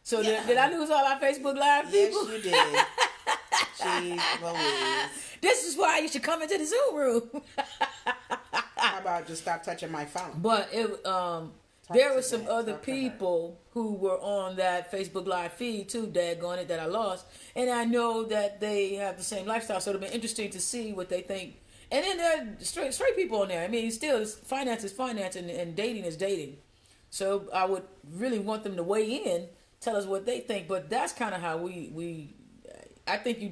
So did I lose all our Facebook Live people? Yes, you did. Jeez Louise. This is why you should come into the Zoom room. How about just stop touching my phone? But there were some other people who were on that Facebook Live feed too, daggone it, that I lost. And I know that they have the same lifestyle, so it'll be interesting to see what they think. And then there are straight people on there. I mean, still, finance is finance, and dating is dating. So I would really want them to weigh in, tell us what they think. But that's kind of how we I think you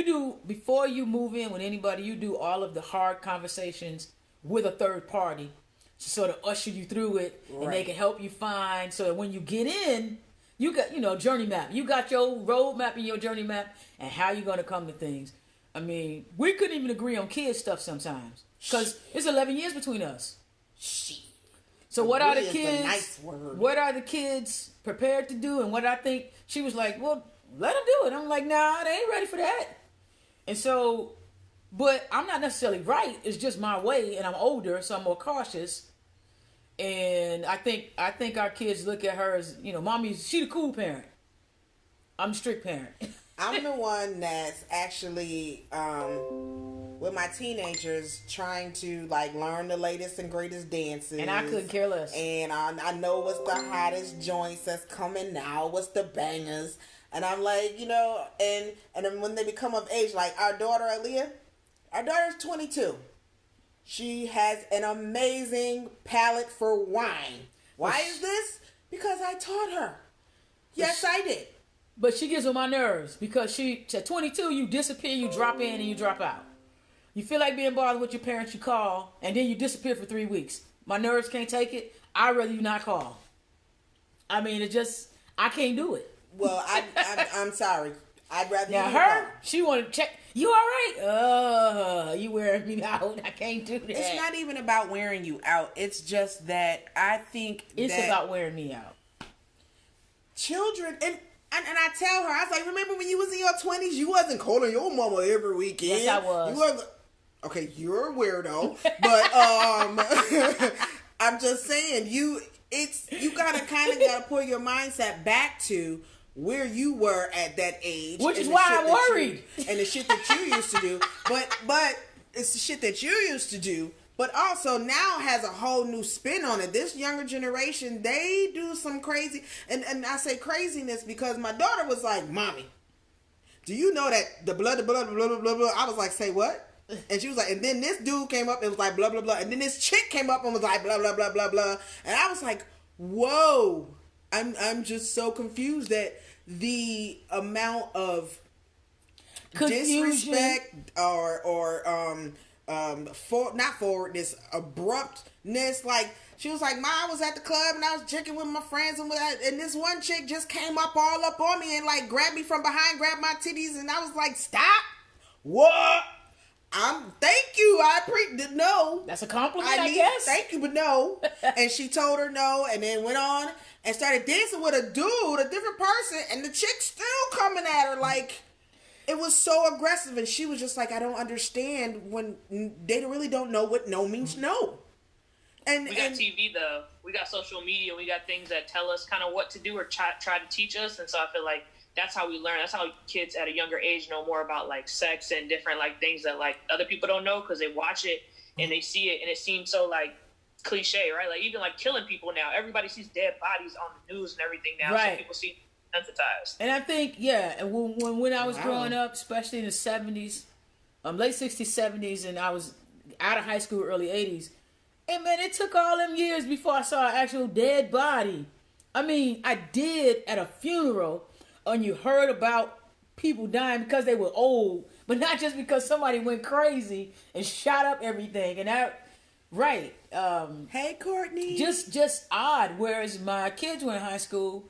do before you move in with anybody, you do all of the hard conversations with a third party to sort of usher you through it, right. And they can help you find, so that when you get in, you got, journey map. You got your road map and your journey map and how you're going to come to things. I mean, we couldn't even agree on kids stuff sometimes because it's 11 years between us. So what are the kids? Nice word. What are the kids prepared to do? And what I think, she was like, well, let them do it. I'm like, nah, they ain't ready for that. And so, but I'm not necessarily right. It's just my way, and I'm older, so I'm more cautious. And I think our kids look at her as, mommy, she the cool parent. I'm the strict parent. I'm the one that's actually with my teenagers trying to learn the latest and greatest dances. And I couldn't care less. And I know what's the hottest joints that's coming now, what's the bangers. And I'm like, and then when they become of age, like our daughter Aaliyah, our daughter's 22. She has an amazing palate for wine. Why is this? Because I taught her. Yes, I did. But she gets on my nerves because at 22, you disappear, you drop in, and you drop out. You feel like being bothered with your parents, you call, and then you disappear for 3 weeks. My nerves can't take it. I'd rather you not call. I mean, I can't do it. Well, I'm sorry. I'd rather now you her, call. she want to check. You all right? You wearing me out. I can't do that. It's not even about wearing you out. It's just that I think it's about wearing me out. Children, and I tell her, I was like, remember when you was in your 20s, you wasn't calling your mama every weekend. Yes, I was. You was, okay, you're a weirdo, but I'm just saying, you gotta pull your mindset back to where you were at that age, which is why I'm worried. And the shit that you used to do, but it's the shit that you used to do. But also now has a whole new spin on it. This younger generation, they do some crazy, and I say craziness because my daughter was like, "Mommy, do you know that the blah, blah, blah, blah, blah, blah?" I was like, "Say what?" And she was like, and then this dude came up and was like, blah, blah, blah. And then this chick came up and was like, blah, blah, blah, blah, blah. And I was like, whoa. I'm just so confused that the amount of disrespect or not forwardness, abruptness. Like, she was like, I was at the club and I was drinking with my friends and this one chick just came all up on me and grabbed me from behind, grabbed my titties, and I was like, stop. What? Thank you. No. That's a compliment, I guess. Thank you, but no. And she told her no, and then went on and started dancing with a dude, a different person, and the chick still coming at her it was so aggressive, and she was just like, I don't understand when they really don't know what no means no. And we got TV though. We got social media. We got things that tell us kind of what to do or try to teach us, and so I feel like that's how we learn. That's how kids at a younger age know more about sex and different things that other people don't know because they watch it and they see it and it seems so cliche, right? Even killing people now. Everybody sees dead bodies on the news and everything now, right. So people see sensitized. And I think when I was growing up, especially in the 70s, late 60s, 70s, and I was out of high school, early 80s, and man, it took all them years before I saw an actual dead body. I mean, I did at a funeral. And you heard about people dying because they were old, but not just because somebody went crazy and shot up everything. And that, right? Hey, Courtney. Just odd. Whereas my kids were in high school,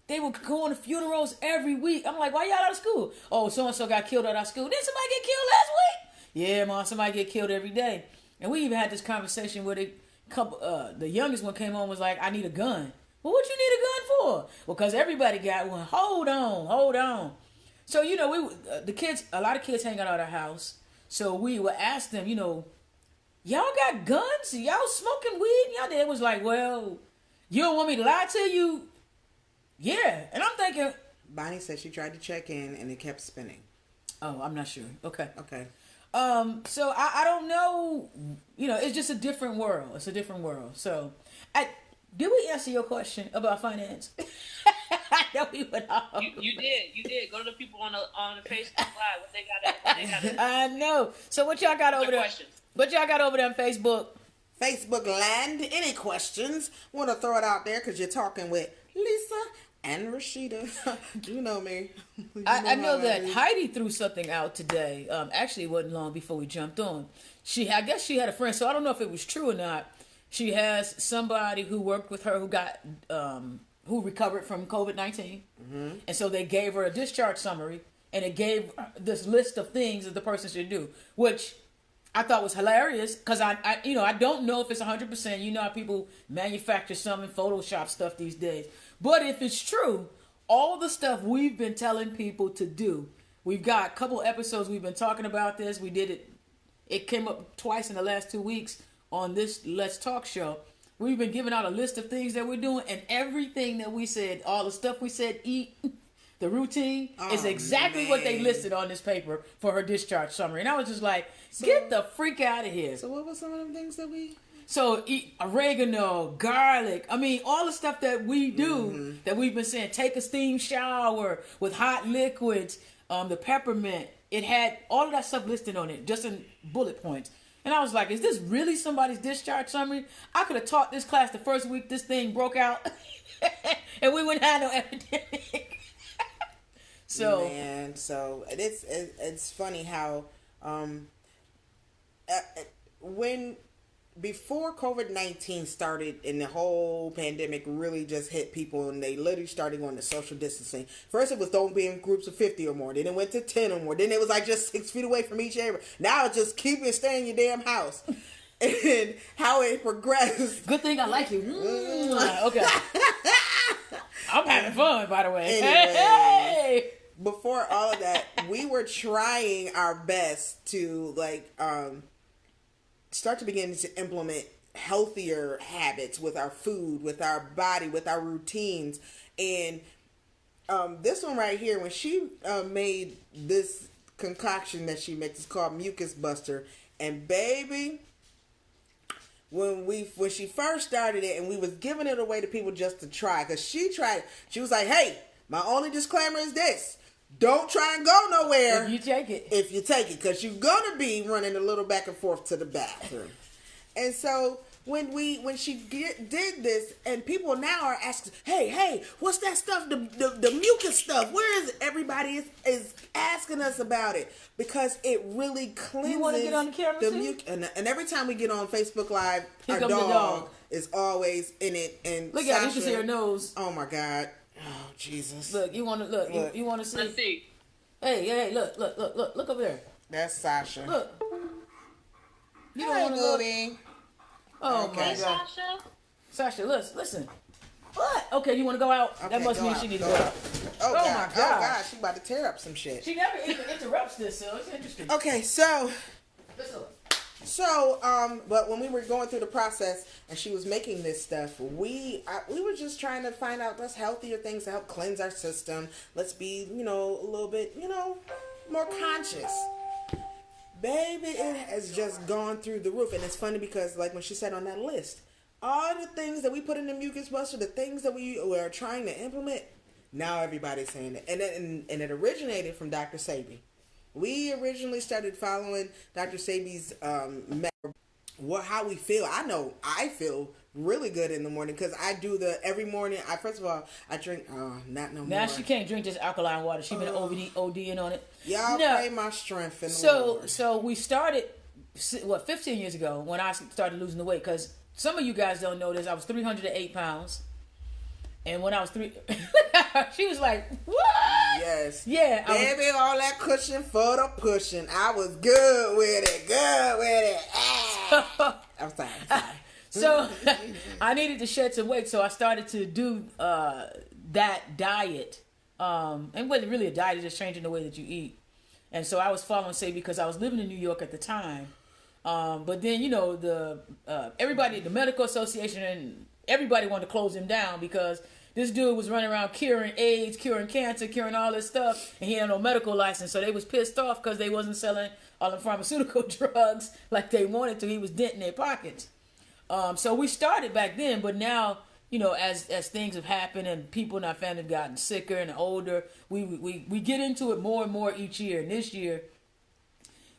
they would go to funerals every week. I'm like, why y'all out of school? Oh, so and so got killed at our school. Didn't somebody get killed last week? Yeah, mom, somebody get killed every day. And we even had this conversation where the youngest one came on and was like, I need a gun. Well, what you need a gun for? Well, because everybody got one. Hold on. So, a lot of kids hang out at our house. So we would ask them, y'all got guns? Y'all smoking weed? Y'all dad was like, well, you don't want me to lie to you? Yeah, and I'm thinking. Bonnie said she tried to check in and it kept spinning. Oh, I'm not sure. Okay. Okay. So I don't know. You know, it's just a different world. It's a different world. So, did we answer your question about finance? I know we went off. You did. Go to the people on the Facebook Live. What they got. I know. So what y'all got over there? Questions? What y'all got over there on Facebook? Facebook land. Any questions? Want to throw it out there because you're talking with Lisa and Rasheida. You know me. I know that Heidi threw something out today. Actually, it wasn't long before we jumped on. I guess she had a friend, so I don't know if it was true or not. She has somebody who worked with her who got who recovered from COVID-19, and so they gave her a discharge summary, and it gave this list of things that the person should do, which I thought was hilarious because I don't know if it's 100%. You know how people manufacture some and Photoshop stuff these days. But if it's true, all the stuff we've been telling people to do, we've got a couple episodes we've been talking about this. We did it. It came up twice in the last 2 weeks on this Let's Talk show. We've been giving out a list of things that we're doing, and everything that we said, all the stuff we said, eat, the routine, is exactly what they listed on this paper for her discharge summary. And I was just like, get the freak out of here. So what were some of the things that we... So eat oregano, garlic. I mean, all the stuff that we do that we've been saying. Take a steam shower with hot liquids. The peppermint. It had all of that stuff listed on it, just in bullet points. And I was like, is this really somebody's discharge summary? I could have taught this class the first week this thing broke out, and we wouldn't have no epidemic. So it's funny how when before COVID-19 started and the whole pandemic really just hit people and they literally started going to social distancing. First it was don't be in groups of 50 or more. Then it went to 10 or more. Then it was like just 6 feet away from each other. Now it's just keep it stay in your damn house. And how it progressed. Good thing I like you. Okay. I'm having fun, by the way. Anyway, hey! Before all of that, we were trying our best to start to begin to implement healthier habits with our food, with our body, with our routines. And this one right here, when she made this concoction that she makes, it's called Mucus Buster. And baby, when she first started it and we was giving it away to people just to try, because she tried it, she was like, hey, my only disclaimer is this. Don't try and go nowhere. If you take it. Because you're going to be running a little back and forth to the bathroom. And so when she did this, and people now are asking, hey, what's that stuff, the mucus stuff? Where is it? Everybody is asking us about it because it really cleanses. You want to get on the camera too? And every time we get on Facebook Live, our dog is always in it. And look at her, you can see her nose. Oh my God. Oh Jesus! Look, you want to look? You want to see? Let's see. Hey! Look over there. That's Sasha. Look. You don't want to look. Oh okay. My God, Sasha, listen. What? Okay, you want to go out? Okay, that must mean she needs to go out. Oh my God! She about to tear up some shit. She never even interrupts this, so it's interesting. Okay, but when we were going through the process and she was making this stuff, we were just trying to find out what's healthier things to help cleanse our system. Let's be, a little bit, more conscious. Baby, it has just gone through the roof. And it's funny because, like, when she said on that list, all the things that we put in the Mucus Buster, the things that we are trying to implement, now everybody's saying it. And it originated from Dr. Sebi. We originally started following Dr. Sebi's how we feel. I know I feel really good in the morning because I do every morning. First of all, I drink not no more. Now she can't drink just alkaline water. She been ODing on it. Y'all pray my strength in the Lord. So we started 15 years ago when I started losing the weight, because some of you guys don't know this. I was 308 pounds. And when I was she was like, what? Yes. Yeah. Baby, all that cushion for the pushing. I was good with it. I'm sorry. So I needed to shed some weight, so I started to do that diet. And it wasn't really a diet, it's just changing the way that you eat. And so I was following Say because I was living in New York at the time. But then, everybody, the medical association and everybody wanted to close him down because, this dude was running around curing AIDS, curing cancer, curing all this stuff, and he had no medical license. So they was pissed off because they wasn't selling all the pharmaceutical drugs like they wanted to. He was denting their pockets. So we started back then, but now, you know, as things have happened and people in our family have gotten sicker and older, we get into it more and more each year. And this year,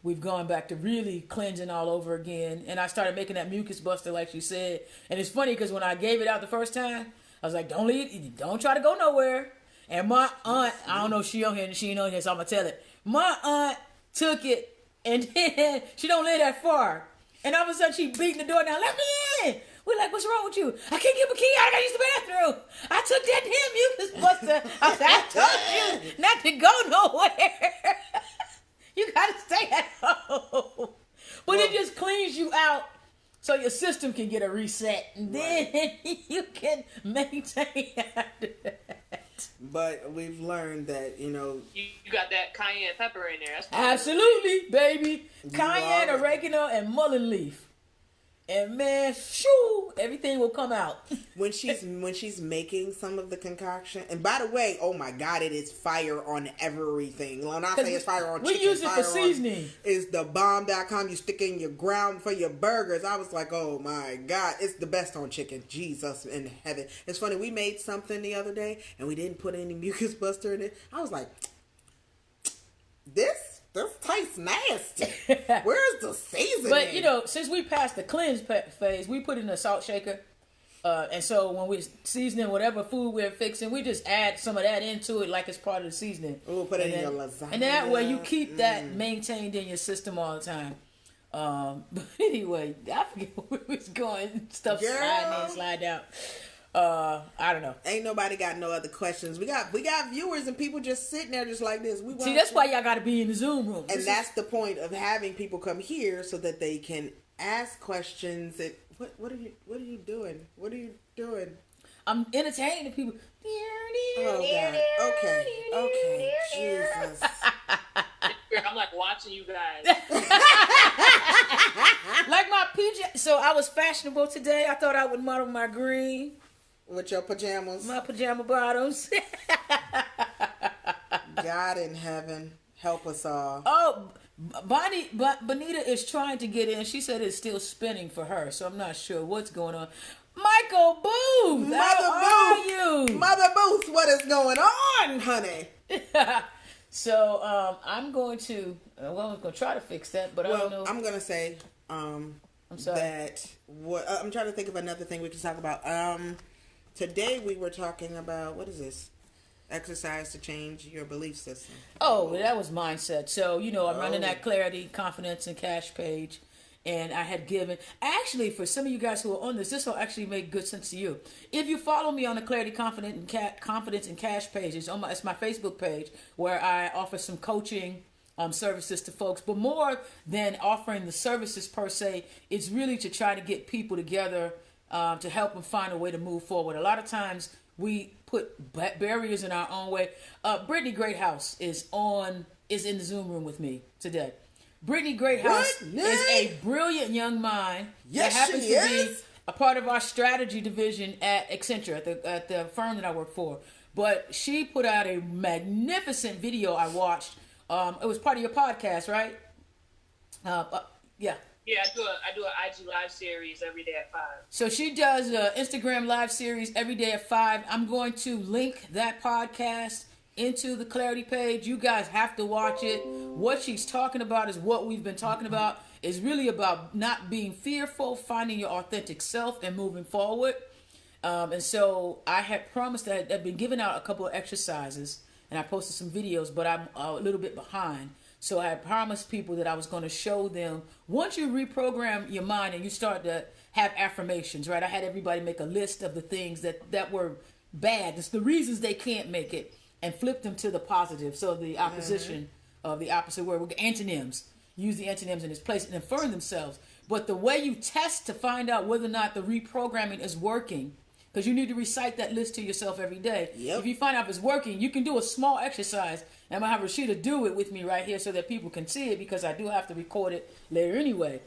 we've gone back to really cleansing all over again. And I started making that mucus buster, like she said. And it's funny because when I gave it out the first time, I was like, don't try to go nowhere. And my aunt, I don't know if she on here and she ain't on here, so I'm going to tell it. My aunt took it and then she don't live that far. And all of a sudden she beating the door down, let me in. We're like, what's wrong with you? I can't get my key out. I gotta use the bathroom. I took that damn mucus buster. I told you not to go nowhere. You gotta stay at home. But it just cleans you out so your system can get a reset. And then you can maintain after that. But we've learned that, you know, You got that cayenne pepper in there. That's absolutely, baby. Cayenne, oregano, and mullein leaf. And man, shoo, everything will come out. when she's making some of the concoction, and by the way, oh my God, it is fire on everything. When I say it's fire on chicken, we use it for seasoning. Is the bomb.com you stick in your ground for your burgers. I was like, oh my God, it's the best on chicken. Jesus in heaven. It's funny, we made something the other day and we didn't put any mucus buster in it. I was like, this tastes nasty. Where's the seasoning? But, you know, since we passed the cleanse phase, we put it in a salt shaker. And so when we're seasoning whatever food we're fixing, we just add some of that into it like it's part of the seasoning. We'll put it in your lasagna. And that way you keep that maintained in your system all the time. But anyway, I forget where we was going. Stuff sliding in, slide out. I don't know. Ain't nobody got no other questions. We got viewers and people just sitting there just like this. See, that's why y'all got to be in the Zoom room. And that's the point of having people come here so that they can ask questions. That what are you doing? What are you doing? I'm entertaining the people. Oh God. Okay. Jesus. I'm like watching you guys. Like my PJ. So I was fashionable today. I thought I would model my green. With your pajamas. My pajama bottoms. God in heaven, help us all. Oh, Bonita is trying to get in. She said it's still spinning for her, so I'm not sure what's going on. Michael Booth, how are you? Mother Booth, what is going on, honey? So I'm going to try to fix that, but I don't know. I'm going to say I'm sorry. that I'm trying to think of another thing we can talk about. Today we were talking about, what is this? Exercise to change your belief system. Oh, that was mindset. So, you know, I'm running that Clarity, Confidence, and Cash page. And I had given, actually, for some of you guys who are on this will actually make good sense to you. If you follow me on the Clarity, Confidence, and Cash page, it's my Facebook page where I offer some coaching services to folks. But more than offering the services per se, it's really to try to get people together to help them find a way to move forward. A lot of times we put barriers in our own way. Brittany Greathouse is in the Zoom room with me today. Brittany Greathouse is a brilliant young mind that happens to be a part of our strategy division at Accenture, at the firm that I work for. But she put out a magnificent video I watched. It was part of your podcast, right? Yeah. Yeah, I do an IG live series every day at 5. So she does an Instagram live series every day at 5. I'm going to link that podcast into the Clarity page. You guys have to watch it. What she's talking about is what we've been talking about. Is really about not being fearful, finding your authentic self, and moving forward. And so I had promised that I'd been giving out a couple of exercises, and I posted some videos, but I'm a little bit behind. So I promised people that I was going to show them, once you reprogram your mind and you start to have affirmations, right? I had everybody make a list of the things that were bad. It's the reasons they can't make it, and flip them to the positive. So the opposition of the opposite word, antonyms. Use the antonyms in its place and affirm themselves. But the way you test to find out whether or not the reprogramming is working, because you need to recite that list to yourself every day. Yep. If you find out if it's working, you can do a small exercise. And I'm going to have Rasheida do it with me right here so that people can see it, because I do have to record it later anyway.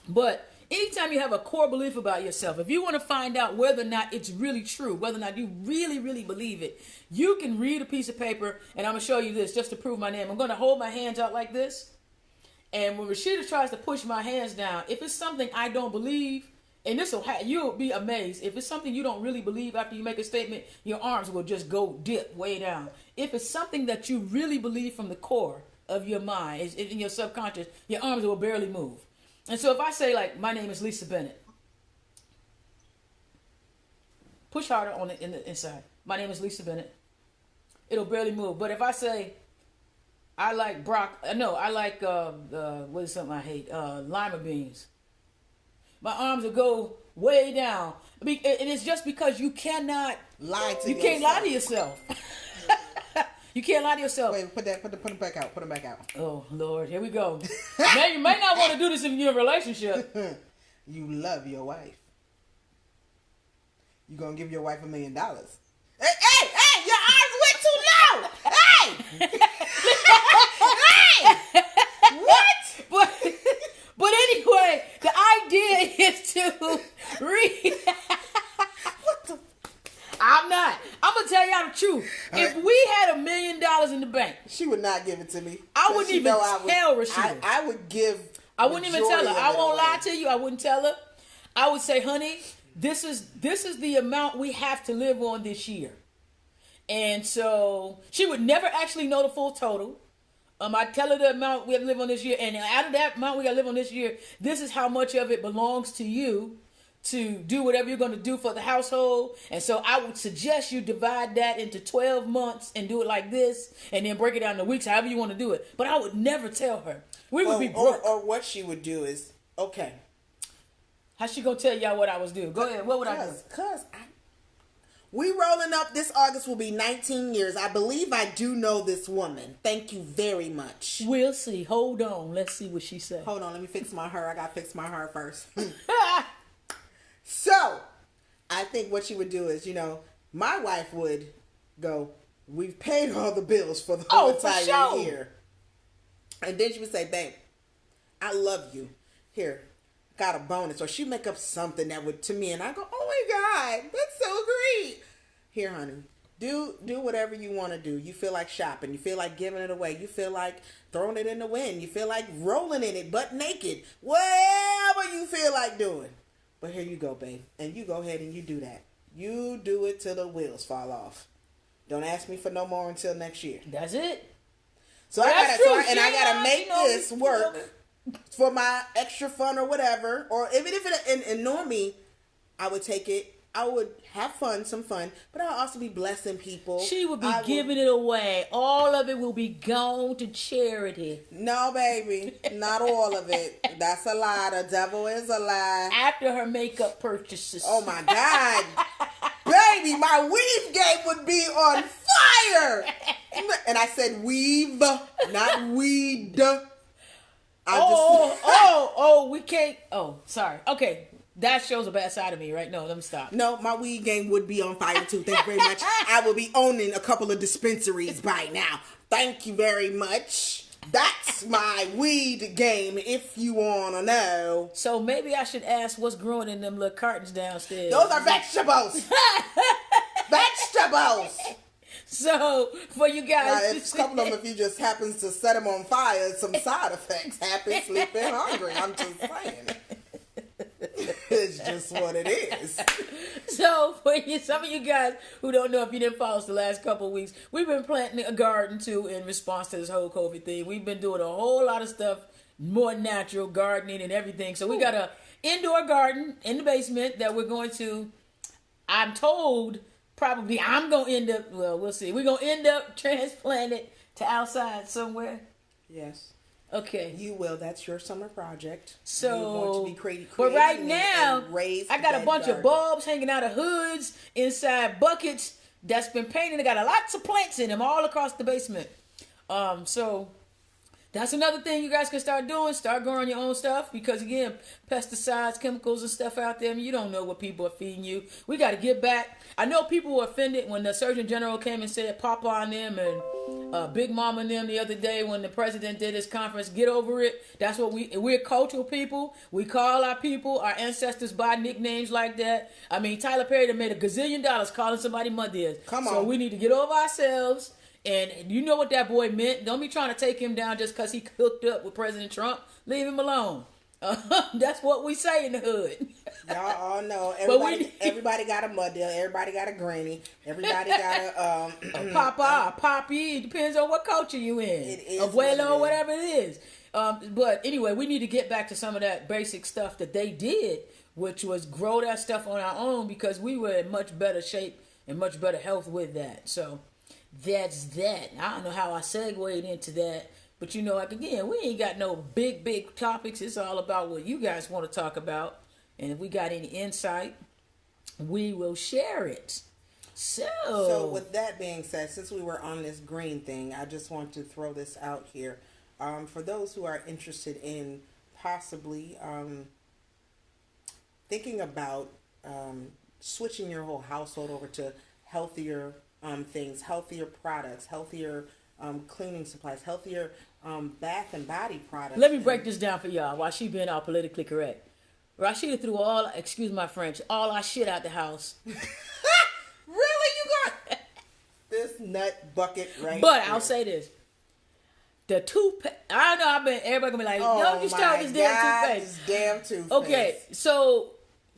But anytime you have a core belief about yourself, if you want to find out whether or not it's really true, whether or not you really, really believe it, you can read a piece of paper, and I'm going to show you this just to prove my name. I'm going to hold my hands out like this, and when Rasheida tries to push my hands down, if it's something I don't believe, and you'll be amazed. If it's something you don't really believe after you make a statement, your arms will just go dip way down. If it's something that you really believe from the core of your mind, it's in your subconscious, your arms will barely move. And so if I say, like, my name is Lisa Bennett, push harder on it in the inside. My name is Lisa Bennett. It'll barely move. But if I say, I like what is something I hate? Lima beans. My arms will go way down. And it's just because you cannot lie to yourself. You can't lie to yourself. You can't lie to yourself. Wait, put them back out. Put them back out. Oh, Lord. Here we go. Now, you may not want to do this in your relationship. You love your wife. You gonna give your wife $1 million. Hey, your arms went too low. Hey! Hey! What? But anyway, the idea is to read. What the? I'm gonna tell y'all the truth. If we had $1 million in the bank, she would not give it to me. I wouldn't even tell Rasheida. I would give. I wouldn't even tell her. I won't lie to you. I wouldn't tell her. I would say, honey, this is the amount we have to live on this year. And so she would never actually know the full total. I tell her the amount we have to live on this year, and out of that amount we got to live on this year, this is how much of it belongs to you to do whatever you're going to do for the household. And so I would suggest you divide that into 12 months and do it like this, and then break it down into weeks, however you want to do it. But I would never tell her. We would be broke. Or what she would do is, okay. How's she going to tell y'all what I was doing? Go ahead. What would I do? We rolling up this August will be 19 years. I believe I do know this woman. Thank you very much. We'll see. Hold on. Let's see what she said. Hold on. Let me fix my hair. I got to fix my hair first. So, I think what she would do is, my wife would go, we've paid all the bills for the whole entire year. And then she would say, babe, I love you. Here, got a bonus. Or she'd make up something that would, to me, and I go, oh my God, that's so great. Here, honey, do whatever you want to do. You feel like shopping. You feel like giving it away. You feel like throwing it in the wind. You feel like rolling in it, butt naked. Whatever you feel like doing. But here you go, babe. And you go ahead and you do that. You do it till the wheels fall off. Don't ask me for no more until next year. That's it. So I gotta make this work for my extra fun or whatever. Or even if it, and normally I would take it. I would have some fun, but I'll also be blessing people. She would be giving it away. All of it will be gone to charity. No, baby. Not all of it. That's a lie. The devil is a lie. After her makeup purchases. Oh, my God. Baby, my weave game would be on fire. And I said weave, not weed. We can't. Oh, sorry. Okay. That shows a bad side of me, right? No, let me stop. No, my weed game would be on fire too. Thank you very much. I will be owning a couple of dispensaries by now. Thank you very much. That's my weed game, if you want to know. So maybe I should ask what's growing in them little cartons downstairs. Those are vegetables. Vegetables. So, for you guys... If a couple of them, if you just happens to set them on fire, some side effects happen, sleeping hungry. I'm just saying. It's just what it is. So, for some of you guys who don't know, if you didn't follow us the last couple of weeks, we've been planting a garden too in response to this whole COVID thing. We've been doing a whole lot of stuff, more natural gardening and everything. So we got a indoor garden in the basement that we're going to, I'm told, probably I'm going to end up, well, we'll see. We're going to end up transplanting it to outside somewhere. Yes. Okay. You will. That's your summer project. So, you're going to be creative but right now, I got a bunch of bulbs hanging out of hoods inside buckets that's been painted. They got lots of plants in them all across the basement. So that's another thing you guys can start doing. Start growing your own stuff because, again, pesticides, chemicals, and stuff out there. I mean, you don't know what people are feeding you. We got to get back. I know people were offended when the Surgeon General came and said pop on them and Big Mama and them the other day when the president did his conference. Get over it. That's what we're cultural people. We call our people, our ancestors by nicknames like that. I mean, Tyler Perry done made $1 gazillion calling somebody mother. Come on. So we need to get over ourselves. And you know what that boy meant. Don't be trying to take him down just because he hooked up with President Trump. Leave him alone. That's what we say in the hood. Y'all all know. Everybody got a mother. Everybody got a granny. Everybody got a papa, poppy. It depends on what culture you in. It is abuelo, whatever it is. But anyway, we need to get back to some of that basic stuff that they did, which was grow that stuff on our own, because we were in much better shape and much better health with that. So that's that. I don't know how I segued into that. But you know, like again, we ain't got no big topics. It's all about what you guys want to talk about. And if we got any insight, we will share it. So with that being said, since we were on this green thing, I just want to throw this out here. For those who are interested in possibly thinking about switching your whole household over to healthier things, healthier products, healthier cleaning supplies, healthier bath and body products. Let me break this down for y'all while she being all politically correct. Rasheida threw all, excuse my French, all our shit out the house. Really? You got this nut bucket right But here. I'll say this. The toothpaste, I know everybody gonna be like, no, you start this damn toothpaste. This damn toothpaste. Okay, so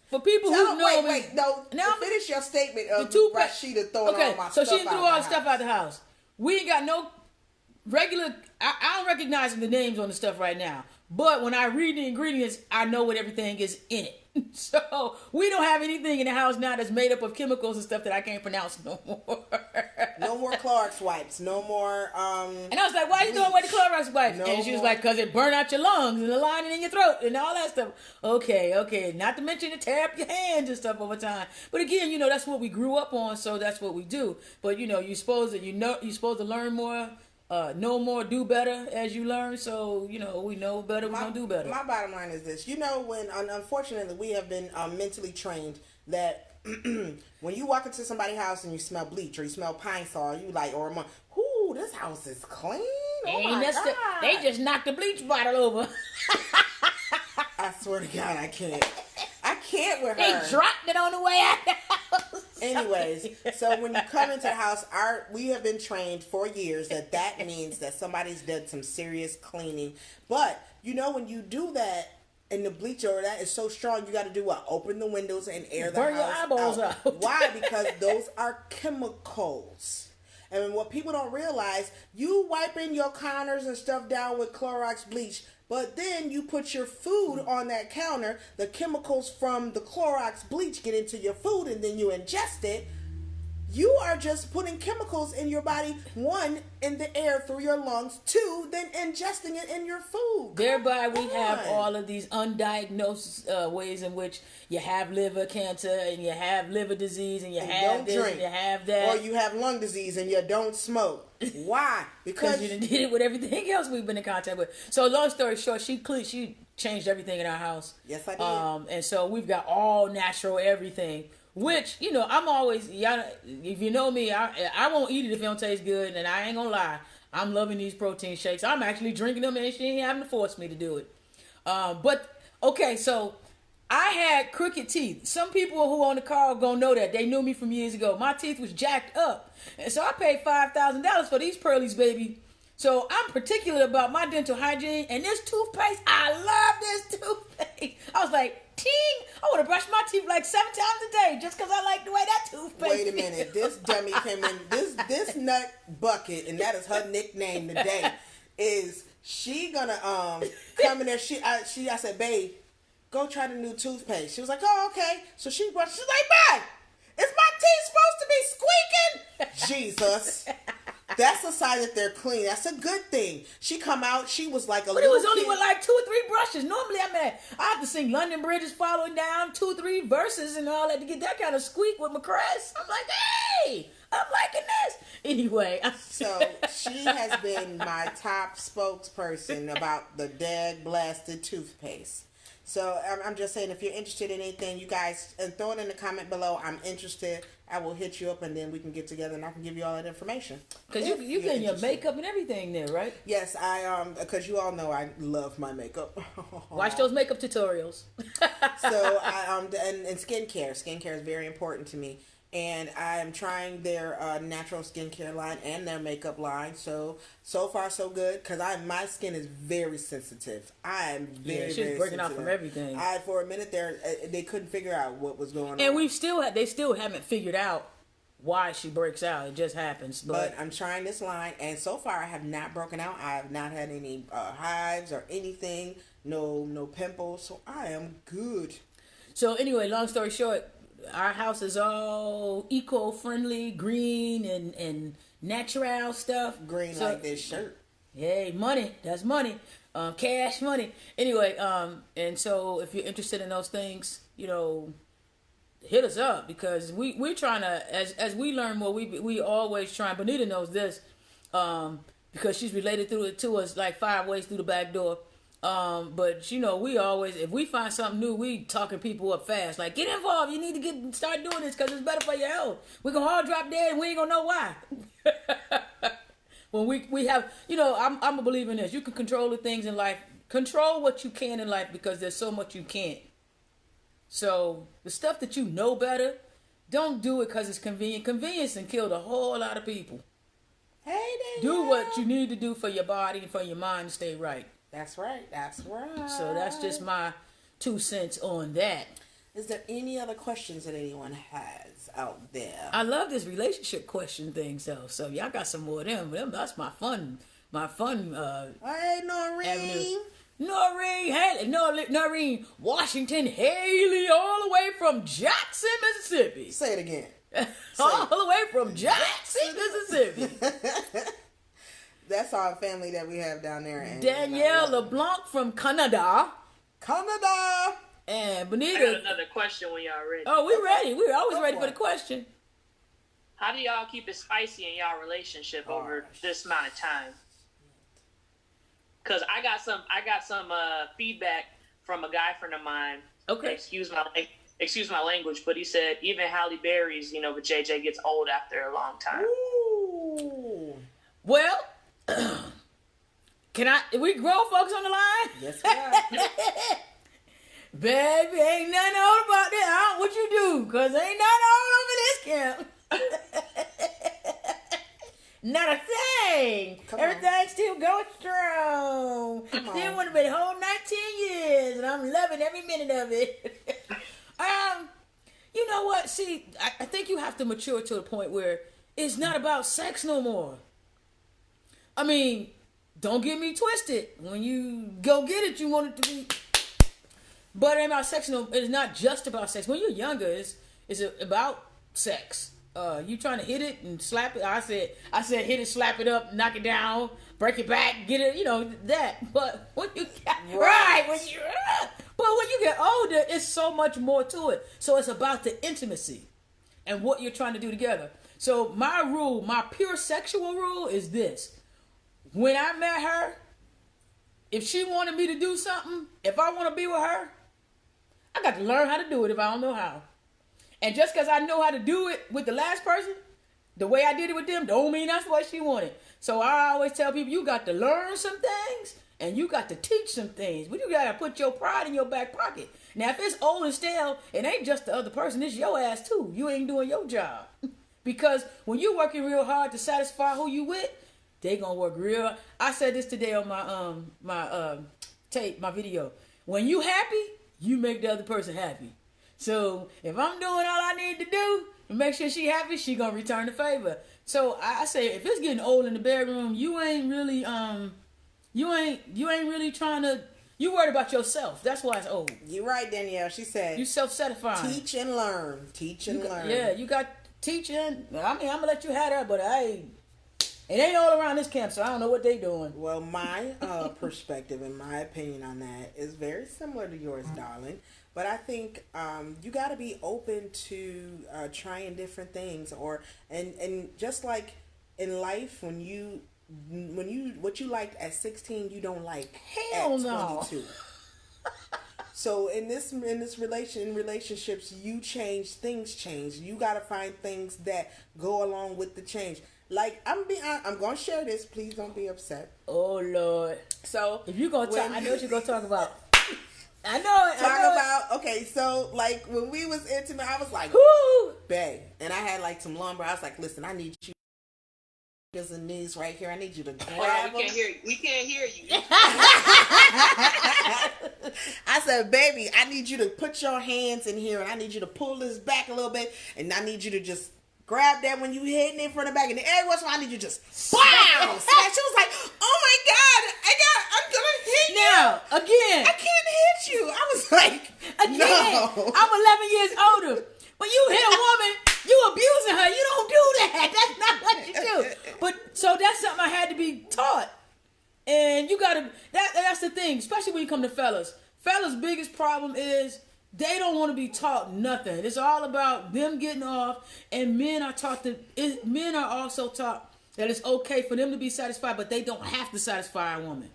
for people who know me. Finish your statement of Rasheida throwing all my stuff out. So she threw all the stuff out the house. We ain't got no regular, I don't recognize the names on the stuff right now. But when I read the ingredients, I know what everything is in it. So we don't have anything in the house now that's made up of chemicals and stuff that I can't pronounce no more. No more Clorox wipes. No more. And I was like, why are you throwing away the Clorox wipes? And she was like, because it burn out your lungs and the lining in your throat and all that stuff. Okay. Not to mention it tear up your hands and stuff over time. But again, you know, that's what we grew up on, so that's what we do. But you know, you're supposed to learn more. Know more, do better as you learn. So, you know, we know better, we're going to do better. My bottom line is this. You know, when, unfortunately, we have been mentally trained that when you walk into somebody's house and you smell bleach or you smell pine saw, you like, ooh, this house is clean. Oh my God. They just knocked the bleach bottle over. I swear to God, I can't with her. They dropped it on the way out the house. Anyways, so when you come into the house, we have been trained for years that means that somebody's done some serious cleaning. But, you know, when you do that, and the bleach or that is so strong, you got to do what? Open the windows and air the Burn house your eyeballs out. Why? Because those are chemicals. And what people don't realize, you wiping your counters and stuff down with Clorox bleach, but then you put your food on that counter, the chemicals from the Clorox bleach get into your food and then you ingest it. You are just putting chemicals in your body, one, in the air through your lungs, two, then ingesting it in your food. Thereby we have all of these undiagnosed ways in which you have liver cancer and you have liver disease and you have this and you have that. Or you have lung disease and you don't smoke. Why? Because you did it with everything else we've been in contact with. So long story short, she changed everything in our house. Yes, I did. And so we've got all natural everything. Which, you know, I'm always, y'all, if you know me, I won't eat it if it don't taste good, and I ain't gonna lie. I'm loving these protein shakes. I'm actually drinking them, and she ain't having to force me to do it. But, okay, so I had crooked teeth. Some people who on the call are gonna know that. They knew me from years ago. My teeth was jacked up. And so I paid $5,000 for these pearlies, baby. So I'm particular about my dental hygiene, and this toothpaste, I love this toothpaste. I was like, ting, I want to brush my teeth like 7 times a day just because I like the way that toothpaste Wait a minute, this dummy came in, this nut bucket, and that is her nickname today, is she gonna come in there, I said, babe, go try the new toothpaste. She was like, oh, okay. So she brushed, she's like, babe, is my teeth supposed to be squeaking? Jesus. That's a sign that they're clean. That's a good thing. She come out, she was like a little kid. But it was only with like 2 or 3 brushes. Normally, I have to sing London Bridge is Falling Down, 2 or 3 verses and all that to get that kind of squeak with my crest. I'm like, hey, I'm liking this. Anyway. So she has been my top spokesperson about the dead blasted toothpaste. So I'm just saying, if you're interested in anything, you guys throw it in the comment below. I'm interested. I will hit you up, and then we can get together, and I can give you all that information. Because you getting your makeup and everything there, right? Yes, because you all know I love my makeup. Watch those makeup tutorials. So and skincare. Skincare is very important to me. And I am trying their natural skincare line and their makeup line. So far so good, because my skin is very sensitive. I am very, she's very breaking sensitive. out from everything. For a minute there, they couldn't figure out what was going on. And they still haven't figured out why she breaks out. It just happens. But I'm trying this line, and so far I have not broken out. I have not had any hives or anything. No pimples. So I am good. So anyway, long story short, our house is all eco-friendly, green and natural stuff. Green like this shirt. Yay, money. That's money. Cash money. Anyway, and so if you're interested in those things, hit us up, because we're trying to, as we learn more, we always try. Bonita knows this, because she's related to us like 5 ways through the back door. But we always, if we find something new, we talking people up fast. Like, get involved. You need to start doing this because it's better for your health. We're gonna all drop dead and we ain't gonna know why. When we have, I'm a believer in this. You can control the things in life. Control what you can in life, because there's so much you can't. So the stuff that you know better, don't do it because it's convenient. Convenience can kill a whole lot of people. Hey, do what you need to do for your body and for your mind to stay right. That's right. So that's just my 2 cents on that. Is there any other questions that anyone has out there? I love this relationship question thing, so y'all got some more of them. That's my fun. Hey, Noreen. Noreen Washington Haley, all the way from Jackson, Mississippi. Say it again. All the way from Jackson, Mississippi. That's our family that we have down there. Danielle LeBlanc from Canada. And Bonita. I got another question when y'all ready. Oh, we ready. We're always ready for the question. How do y'all keep it spicy in y'all relationship over this amount of time? Because I got some feedback from a guy friend of mine. Okay. Excuse my language, but he said even Halle Berry's, but JJ gets old after a long time. Ooh. Well, we grown folks on the line? Yes, we are. Baby, ain't nothing old about that. What you do? Because ain't nothing old over this camp. Not a thing. Everything's still going strong. Still would have been whole 19 years, and I'm loving every minute of it. You know what? See, I think you have to mature to a point where it's not about sex no more. I mean, don't get me twisted. When you go get it, you want it to be. But it ain't about sex. No, it's not just about sex. When you're younger, it's about sex. You trying to hit it and slap it. I said hit it, slap it up, knock it down, break it back, get it. That. But when you get older, it's so much more to it. So it's about the intimacy and what you're trying to do together. So my pure sexual rule is this. When I met her, if she wanted me to do something, if I want to be with her, I got to learn how to do it if I don't know how. And just because I know how to do it with the last person, the way I did it with them, don't mean that's what she wanted. So I always tell people, you got to learn some things and you got to teach some things. But you got to put your pride in your back pocket. Now, if it's old and stale, it ain't just the other person, it's your ass too. You ain't doing your job. Because when you're working real hard to satisfy who you with, they gonna work real. I said this today on my my video. When you happy, you make the other person happy. So if I'm doing all I need to do to make sure she happy, she gonna return the favor. So I say, if it's getting old in the bedroom, you ain't really trying to. You worried about yourself. That's why it's old. You're right, Danielle. She said, you self-satisfying. Teach and learn. Yeah, you got teaching. I mean, I'm gonna let you have that, but it ain't all around this camp, so I don't know what they doing. Well, my perspective and my opinion on that is very similar to yours, darling. But I think you got to be open to trying different things, and just like in life, when you what you liked at 16, you don't like Hell at no. 22. So in relationships, you change, things change. You gotta find things that go along with the change. Like I'm gonna share this. Please don't be upset. Oh Lord. So if you gonna talk, I know what you're gonna talk about. I know it. Okay, so like when we was intimate, I was like, whoo, babe, and I had like some lumber. I was like, listen, I need you. There's a knees right here. I need you to grab we can't hear you. We can't hear you. I said, baby, I need you to put your hands in here, and I need you to pull this back a little bit, and I need you to just grab that when you hitting it from the back, and every once in a while I need you to just wow. Smash. She was like, oh my God, I'm gonna hit you. Now again, I can't hit you. I was like, again, no. I'm 11 years older. When you hit a woman, you abusing her. You don't do that. That's not what you do. But so that's something I had to be taught. And you gotta. That's the thing, especially when you come to fellas. Fellas' biggest problem is they don't want to be taught nothing. It's all about them getting off. And men are men are also taught that it's okay for them to be satisfied, but they don't have to satisfy a woman.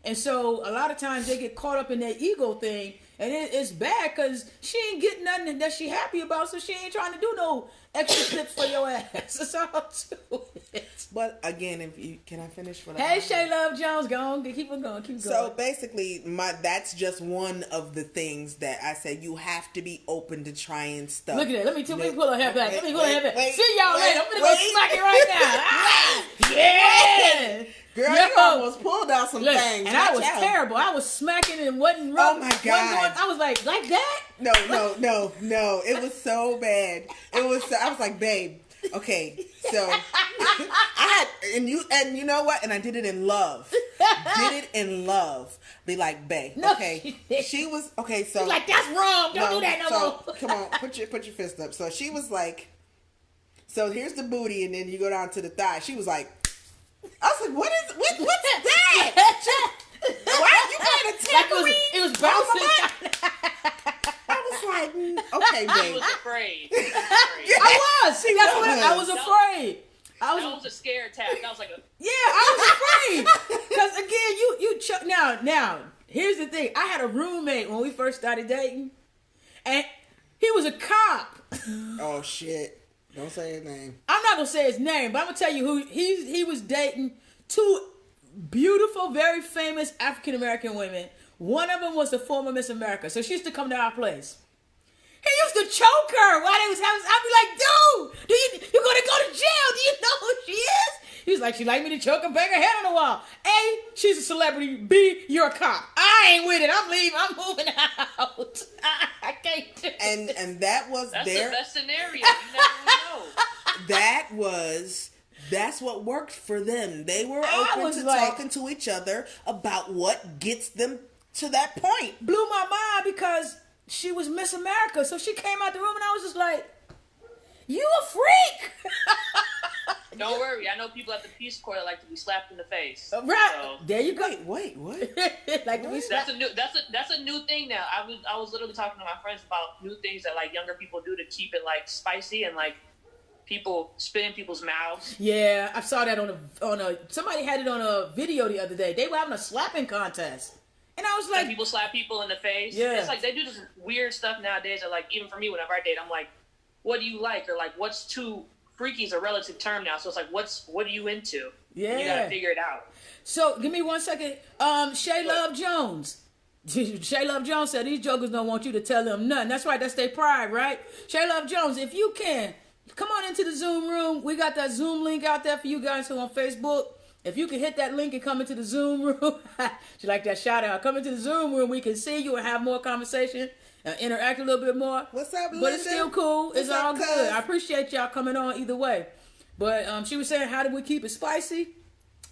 And so a lot of times they get caught up in that ego thing, and it's bad because she ain't getting nothing that she happy about, so she ain't trying to do no extra flips for your ass. That's all to it. But again, can I finish what Hey, Shay Love Jones, go on, keep on going, keep going. So basically, that's just one of the things that I said. You have to be open to trying stuff. Look at that. Let me pull her hair back. See y'all later. I'm gonna go smack it right now. Yeah. Girl, you almost pulled out some things. And I was terrible. I was smacking and wasn't wrong. Oh my God. I was like that? No. It was so bad. I was like, babe, okay. So and you know what? And I did it in love. Be like, babe, okay. She was okay, so she's like, that's wrong. Don't do that no more. Come on, put your fist up. So she was like, so here's the booty, and then you go down to the thigh. She was like, I was like, what's that? Why are you kind of tambourine? It was bouncing. I was like, okay, babe. I was afraid. I was. See, that's what I was afraid. That was a scare attack. That was like a... Yeah, I was afraid. Because again, now, here's the thing. I had a roommate when we first started dating, and he was a cop. Oh, shit. Don't say his name. I'm not going to say his name, but I'm going to tell you who he was dating. Two beautiful, very famous African-American women. One of them was the former Miss America. So she used to come to our place. He used to choke her while they was having. I'd be like, dude, you're going to go to jail. Do you know who she is? He was like, she like me to choke and bang her head on the wall. A, she's a celebrity. B, you're a cop. I ain't with it. I'm leaving. I'm moving out. I can't do it. And that's the best scenario. You never know. That's what worked for them. They were open to talking to each other about what gets them to that point. Blew my mind because she was Miss America. So she came out the room and I was just like, you a freak. Don't worry. I know people at the Peace Corps that like to be slapped in the face. Right. So. There you go. Wait, what? Like what? That's a new thing now. I was literally talking to my friends about new things that like younger people do to keep it like spicy and like people spit in people's mouths. Yeah, I saw that on a somebody had it on a video the other day. They were having a slapping contest. And I was like, people slap people in the face. Yeah. It's like they do this weird stuff nowadays that like even for me whenever I date, I'm like, what do you like? Or like what's too freaky is a relative term now. So it's like what are you into? Yeah. And you gotta figure it out. So give me 1 second. Shay Love Jones. Shay Love Jones said these jokers don't want you to tell them nothing. That's right, that's their pride, right? Shay Love Jones, if you can, come on into the Zoom room. We got that Zoom link out there for you guys who are on Facebook. If you can hit that link and come into the Zoom room, she like that shout out. Come into the Zoom room, we can see you and have more conversation, interact a little bit more. What's up, Linda? But it's still cool. It's all good. I appreciate y'all coming on either way. But she was saying, how do we keep it spicy?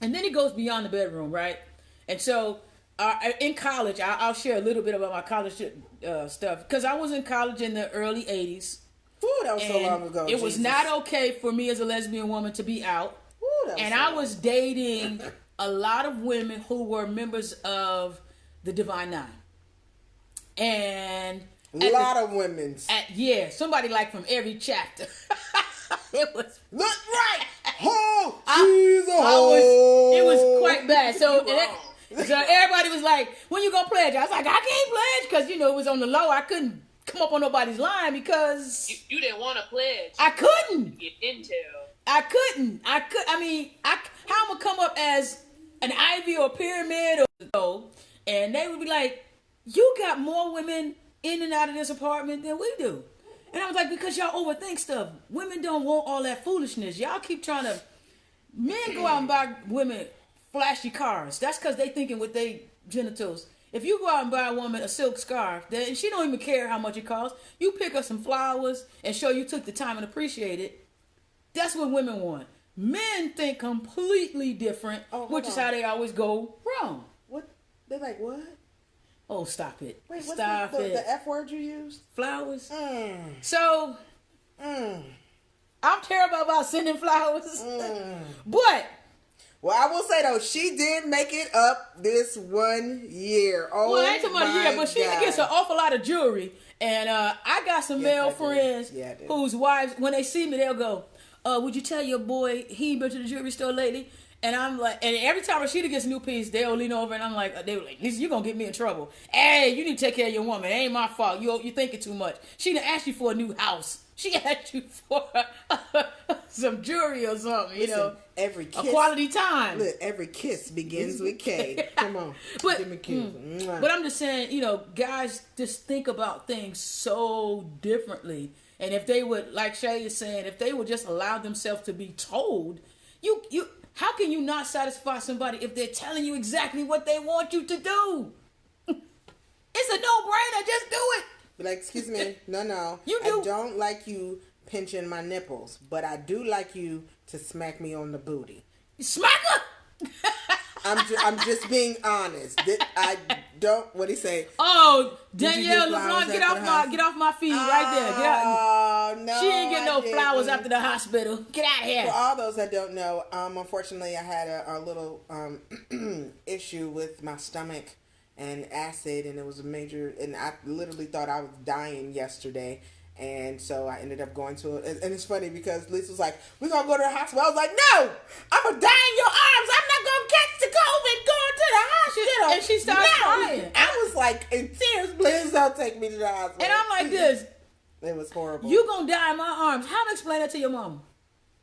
And then it goes beyond the bedroom, right? And so in college, I'll share a little bit about my college stuff. Because I was in college in the early 80s. Ooh, that was so long ago. It was not okay for me as a lesbian woman to be out. And I was dating a lot of women who were members of the Divine Nine. And a lot of women. Somebody like from every chapter. It was look right. Oh, she's a hoe. It was quite bad. So So everybody was like, when you gonna pledge? I was like, I can't pledge because, it was on the low. I couldn't come up on nobody's line because... You didn't want to pledge. I couldn't. Get intel. I couldn't. How I'm going to come up as an Ivy or a pyramid or so, and they would be like, you got more women in and out of this apartment than we do. And I was like, because y'all overthink stuff. Women don't want all that foolishness. Y'all keep trying to... Men go out and buy women flashy cars. That's because they thinking with their genitals. If you go out and buy a woman a silk scarf, then she don't even care how much it costs. You pick up some flowers and show you took the time and appreciate it. That's what women want. Men think completely different, which is how they always go wrong. What? They're like, what? Oh, stop it. Wait, stop what's it. the F word you used? Flowers? So, I'm terrible about sending flowers. But... Well, I will say though, she did make it up this 1 year. Oh, well, I ain't talking about a year, but she gets an awful lot of jewelry. And I got some male friends whose wives, when they see me, they'll go, would you tell your boy he ain't been to the jewelry store lately? And I'm like, and every time Rasheida gets a new piece, they'll lean over and I'm like, they were like, listen, you're going to get me in trouble. Hey, you need to take care of your woman. It ain't my fault. You're thinking too much. She done asked you for a new house. She asked you for some jewelry or something, Listen, every kiss, a quality time. Look, every kiss begins with K. Come on, give me a kiss. But I'm just saying, guys just think about things so differently. And if they would, like Shay is saying, if they would just allow themselves to be told, how can you not satisfy somebody if they're telling you exactly what they want you to do? It's a no-brainer. Just do it. Be like, excuse me, no. You do. I don't like you pinching my nipples, but I do like you to smack me on the booty. Smack her. I'm just being honest. I don't. What do you say? Oh, Danielle LeBlanc, get off my feet right there. Get out. Oh no, she ain't getting no flowers after the hospital. Get out of here. For all those that don't know, unfortunately, I had a little issue with my stomach and acid, and it was a major, and I literally thought I was dying yesterday. And so I ended up going to it. And it's funny because Lisa was like, we're going to go to the hospital. I was like, no, I'm going to die in your arms. I'm not going to catch the COVID going to the hospital. And she started crying. I was like in tears, please don't take me to the hospital. And I'm like this. It was horrible. You going to die in my arms. How to explain that to your mama?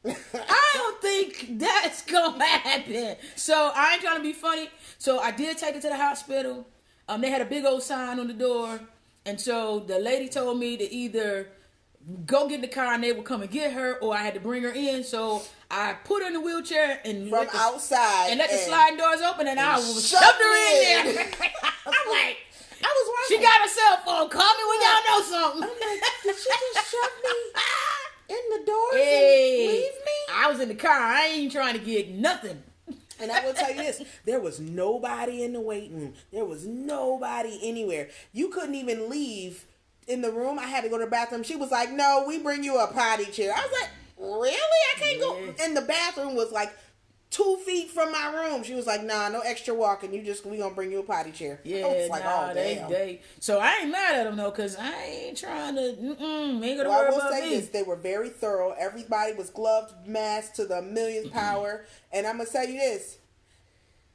I don't think that's going to happen. So I ain't trying to be funny. So I did take her to the hospital. They had a big old sign on the door. And so the lady told me to either go get in the car and they would come and get her, or I had to bring her in. So I put her in the wheelchair and from outside and let the sliding doors open, and I was shoved her in there. I'm like, I was wondering. She got her cell phone. Call me when y'all know something. I'm like, did she just shove me in the door hey, and leave me? I was in the car. I ain't trying to get nothing. And I will tell you this, there was nobody in the waiting room. There was nobody anywhere. You couldn't even leave in the room. I had to go to the bathroom. She was like, no, we bring you a potty chair. I was like, really? I can't go. And the bathroom was like 2 feet from my room. She was like, nah, no extra walking. We gonna bring you a potty chair. Yeah, I was like, oh, damn. So I ain't mad at them though, because I ain't trying to, ain't gonna worry about me. I will say this, they were very thorough. Everybody was gloved, masked to the millionth power. And I'm gonna tell you this,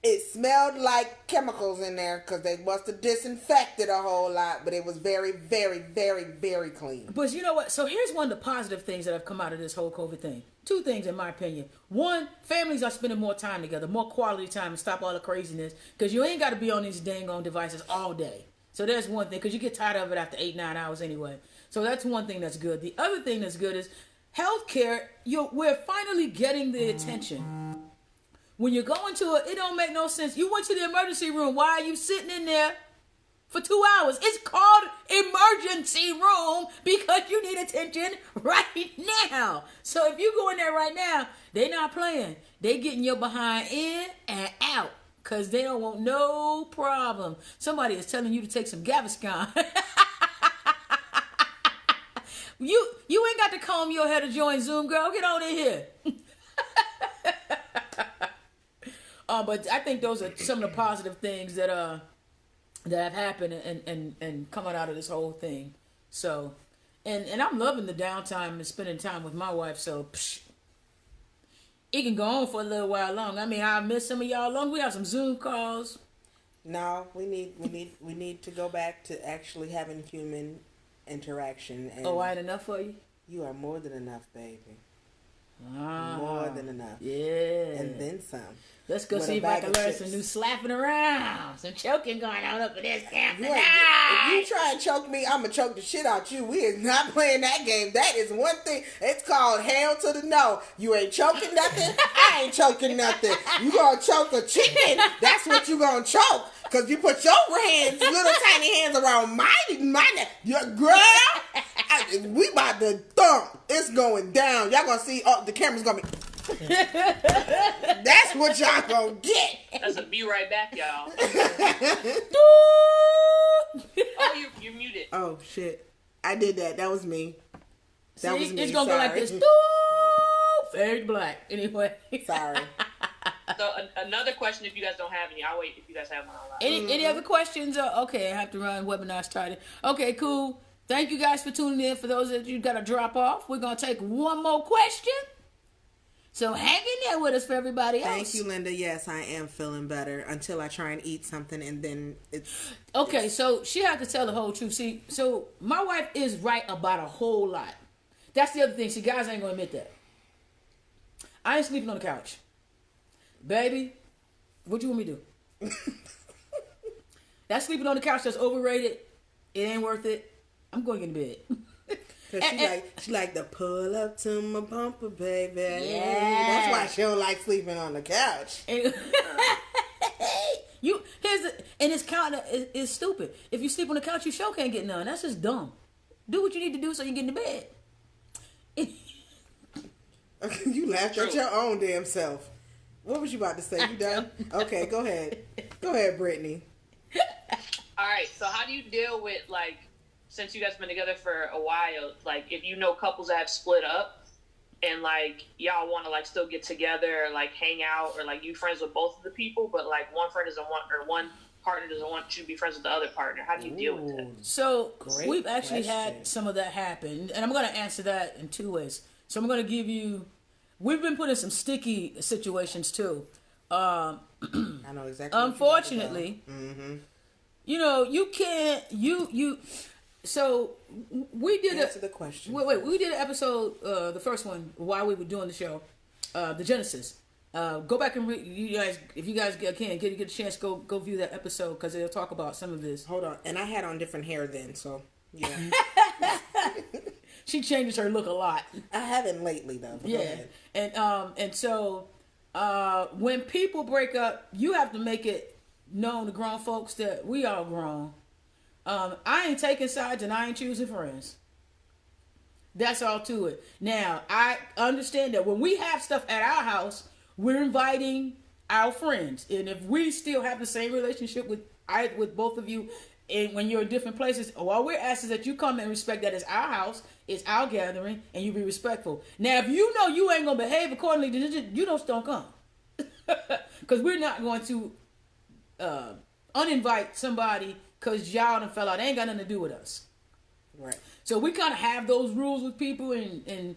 it smelled like chemicals in there because they must have disinfected a whole lot, but it was very, very, very, very clean. But you know what? So here's one of the positive things that have come out of this whole COVID thing. 2 things, in my opinion. One, families are spending more time together, more quality time, and stop all the craziness, because you ain't got to be on these dang on devices all day. So there's one thing, because you get tired of it after 8-9 hours anyway. So that's one thing that's good. The other thing that's good is healthcare. We're finally getting the attention. When you go into it don't make no sense. You went to the emergency room. Why are you sitting in there for 2 hours? It's called emergency room because you need attention right now. So if you go in there right now, they not playing. They getting your behind in and out because they don't want no problem. Somebody is telling you to take some Gaviscon. You ain't got to comb your hair to join Zoom, girl. Get on in here. But I think those are some of the positive things that have happened and coming out of this whole thing. So, and I'm loving the downtime and spending time with my wife. So, it can go on for a little while long. I mean, I miss some of y'all long. We have some Zoom calls. No, we need to go back to actually having human interaction. And Oh, I ain't enough for you? you are more than enough, baby. Ah, More than enough. Yeah. And then some. Let's go With see a if I bag can of learn chips. some new slapping around. Some choking going on up in this camp You tonight. if you try and choke me, I'm gonna choke the shit out you. We is not playing that game. That is one thing. It's called hell to the no. You ain't choking nothing. I ain't choking nothing. You gonna choke a chicken? That's what you gonna choke. Cause you put your hands, little tiny hands around my neck. Your girl, we about to thump. It's going down. Y'all gonna see. Oh, the camera's gonna be. That's what y'all gonna get. That's a be right back, y'all. Oh, you're muted. Oh shit! I did that. That was me. That was me. It's gonna Sorry. go like this. Fade black. Anyway. Sorry. So another question, if you guys don't have any, I'll wait if you guys have one. Any other questions? Okay, I have to run. Webinar started. Okay, cool. Thank you guys for tuning in. For those that you got to drop off, we're gonna take one more question. So hang in there with us for everybody else. Thank you, Linda. Yes, I am feeling better until I try and eat something, and then it's okay. So she had to tell the whole truth. See, so my wife is right about a whole lot. That's the other thing. See, guys ain't gonna admit that. I ain't sleeping on the couch, baby. What you want me to do? That sleeping on the couch that's overrated. It ain't worth it. I'm going to get in bed. Cause she like to pull up to my bumper, baby. Yeah. That's why she don't like sleeping on the couch. And it's kind of it's stupid. If you sleep on the couch, you sure can't get none. That's just dumb. Do what you need to do so you get into bed. You laughed at your own damn self. What was you about to say? You done? Okay, go ahead. Go ahead, Brittany. All right. So how do you deal with, like, since you guys been together for a while, like, if you know couples that have split up and, like, y'all want to, like, still get together or, like, hang out, or, like, you friends with both of the people, but, like, one friend doesn't want, or one partner doesn't want you to be friends with the other partner. How do you deal with that? So Great we've actually question. had some of that happen, and I'm going to answer that in two ways. So I'm going to give you. We've been put in some sticky situations too. I know exactly. Unfortunately, you know, you can't. So we did Answer the question. Wait. We did an episode, the first one, while we were doing the show, the Genesis. Go back and you guys, if you guys get a chance, go view that episode because they'll talk about some of this. Hold on, and I had on different hair then, so yeah. She changes her look a lot. I haven't lately though. Go ahead. And so when people break up, you have to make it known to grown folks that we all grown. I ain't taking sides and I ain't choosing friends. That's all to it. Now, I understand that when we have stuff at our house, we're inviting our friends. And if we still have the same relationship with both of you, and when you're in different places, all we're asking is that you come and respect that it's our house, it's our gathering, and you be respectful. Now, if you know you ain't going to behave accordingly, then you don't come. Because we're not going to uninvite somebody because y'all done fell out. They ain't got nothing to do with us. Right. So we kind of have those rules with people, and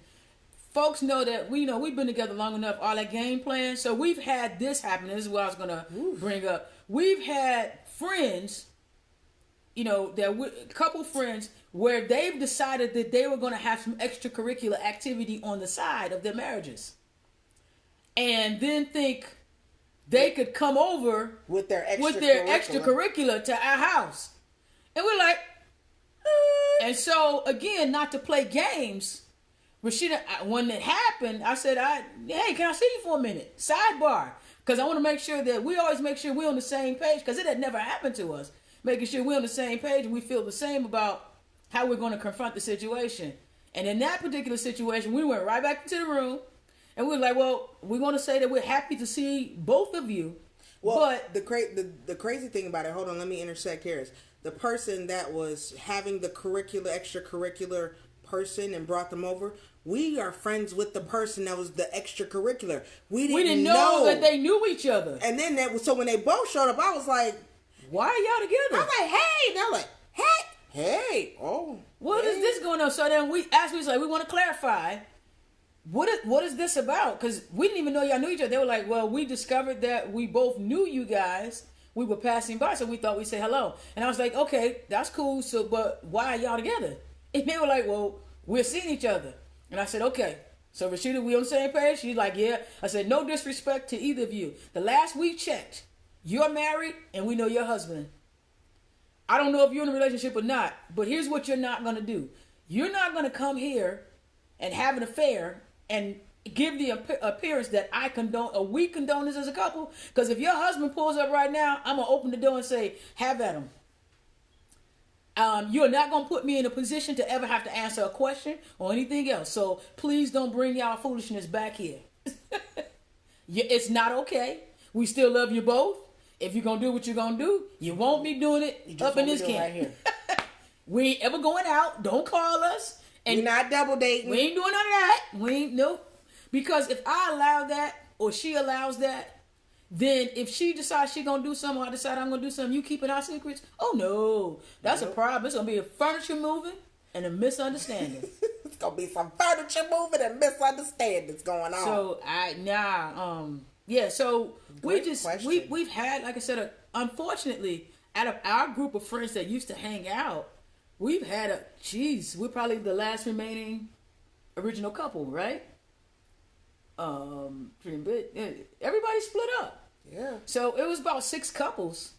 folks know that we've been together long enough, all that game plan. So we've had this happen. This is what I was going to bring up. We've had friends, couple friends where they've decided that they were going to have some extracurricular activity on the side of their marriages. And then think they could come over with their extracurricular to our house. And we're like, and so again, not to play games, Rasheida, when it happened, I said, hey, can I see you for a minute? Sidebar. Because I want to make sure that we always make sure we're on the same page, because it had never happened to us. Making sure we're on the same page and we feel the same about how we're going to confront the situation. And in that particular situation, we went right back into the room and we were like, well, we want to say that we're happy to see both of you. Well, but the crazy thing about it, hold on, let me intersect here, is the person that was having the extracurricular person and brought them over, we are friends with the person that was the extracurricular. We didn't know that they knew each other. And then so when they both showed up, I was like, why are y'all together? I was like, hey. They're like, hey. Oh. What is this going on? So then we want to clarify, what is this about? Because we didn't even know y'all knew each other. They were like, well, we discovered that we both knew you guys we were passing by, so we thought we'd say hello. And I was like, okay, that's cool. So, but why are y'all together? And they were like, well, we're seeing each other. And I said, okay. So Rasheida, we on the same page? She's like, yeah. I said, no disrespect to either of you. The last we checked, you're married and we know your husband. I don't know if you're in a relationship or not, but here's what you're not going to do. You're not going to come here and have an affair and give the appearance that I condone, or we condone this as a couple. Because if your husband pulls up right now, I'm going to open the door and say, have at him. You're not going to put me in a position to ever have to answer a question or anything else. So please don't bring y'all foolishness back here. It's not okay. We still love you both. If you're going to do what you're going to do, you won't be doing it up in this camp. Right here. We ain't ever going out. Don't call us. And we're not double dating. We ain't doing none of that. We ain't, nope. Because if I allow that, or she allows that, then if she decides she's going to do something, or I decide I'm going to do something, you keeping our secrets? Oh, no. That's a problem. It's going to be a furniture moving and a misunderstanding. It's going to be some furniture moving and misunderstandings going on. So, so we've had, like I said, unfortunately, out of our group of friends that used to hang out, we've had we're probably the last remaining original couple, right? Everybody split up. Yeah. So it was about 6 couples.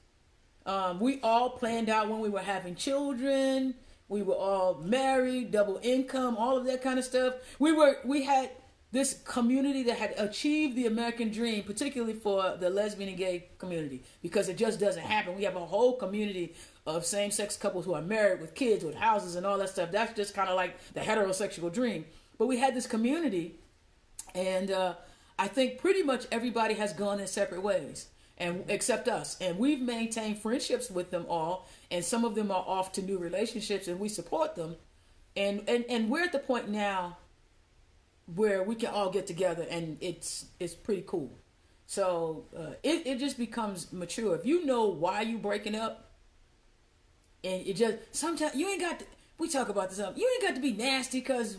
We all planned out when we were having children. We were all married, double income, all of that kind of stuff. We had this community that had achieved the American dream, particularly for the lesbian and gay community, because it just doesn't happen. We have a whole community of same-sex couples who are married with kids, with houses and all that stuff. That's just kind of like the heterosexual dream. But we had this community. And I think pretty much everybody has gone in separate ways, and except us. And we've maintained friendships with them all, and some of them are off to new relationships, and we support them. And we're at the point now where we can all get together, and it's pretty cool. So it just becomes mature. If you know why you breaking up, and it just sometimes you ain't got to. We talk about this. You ain't got to be nasty because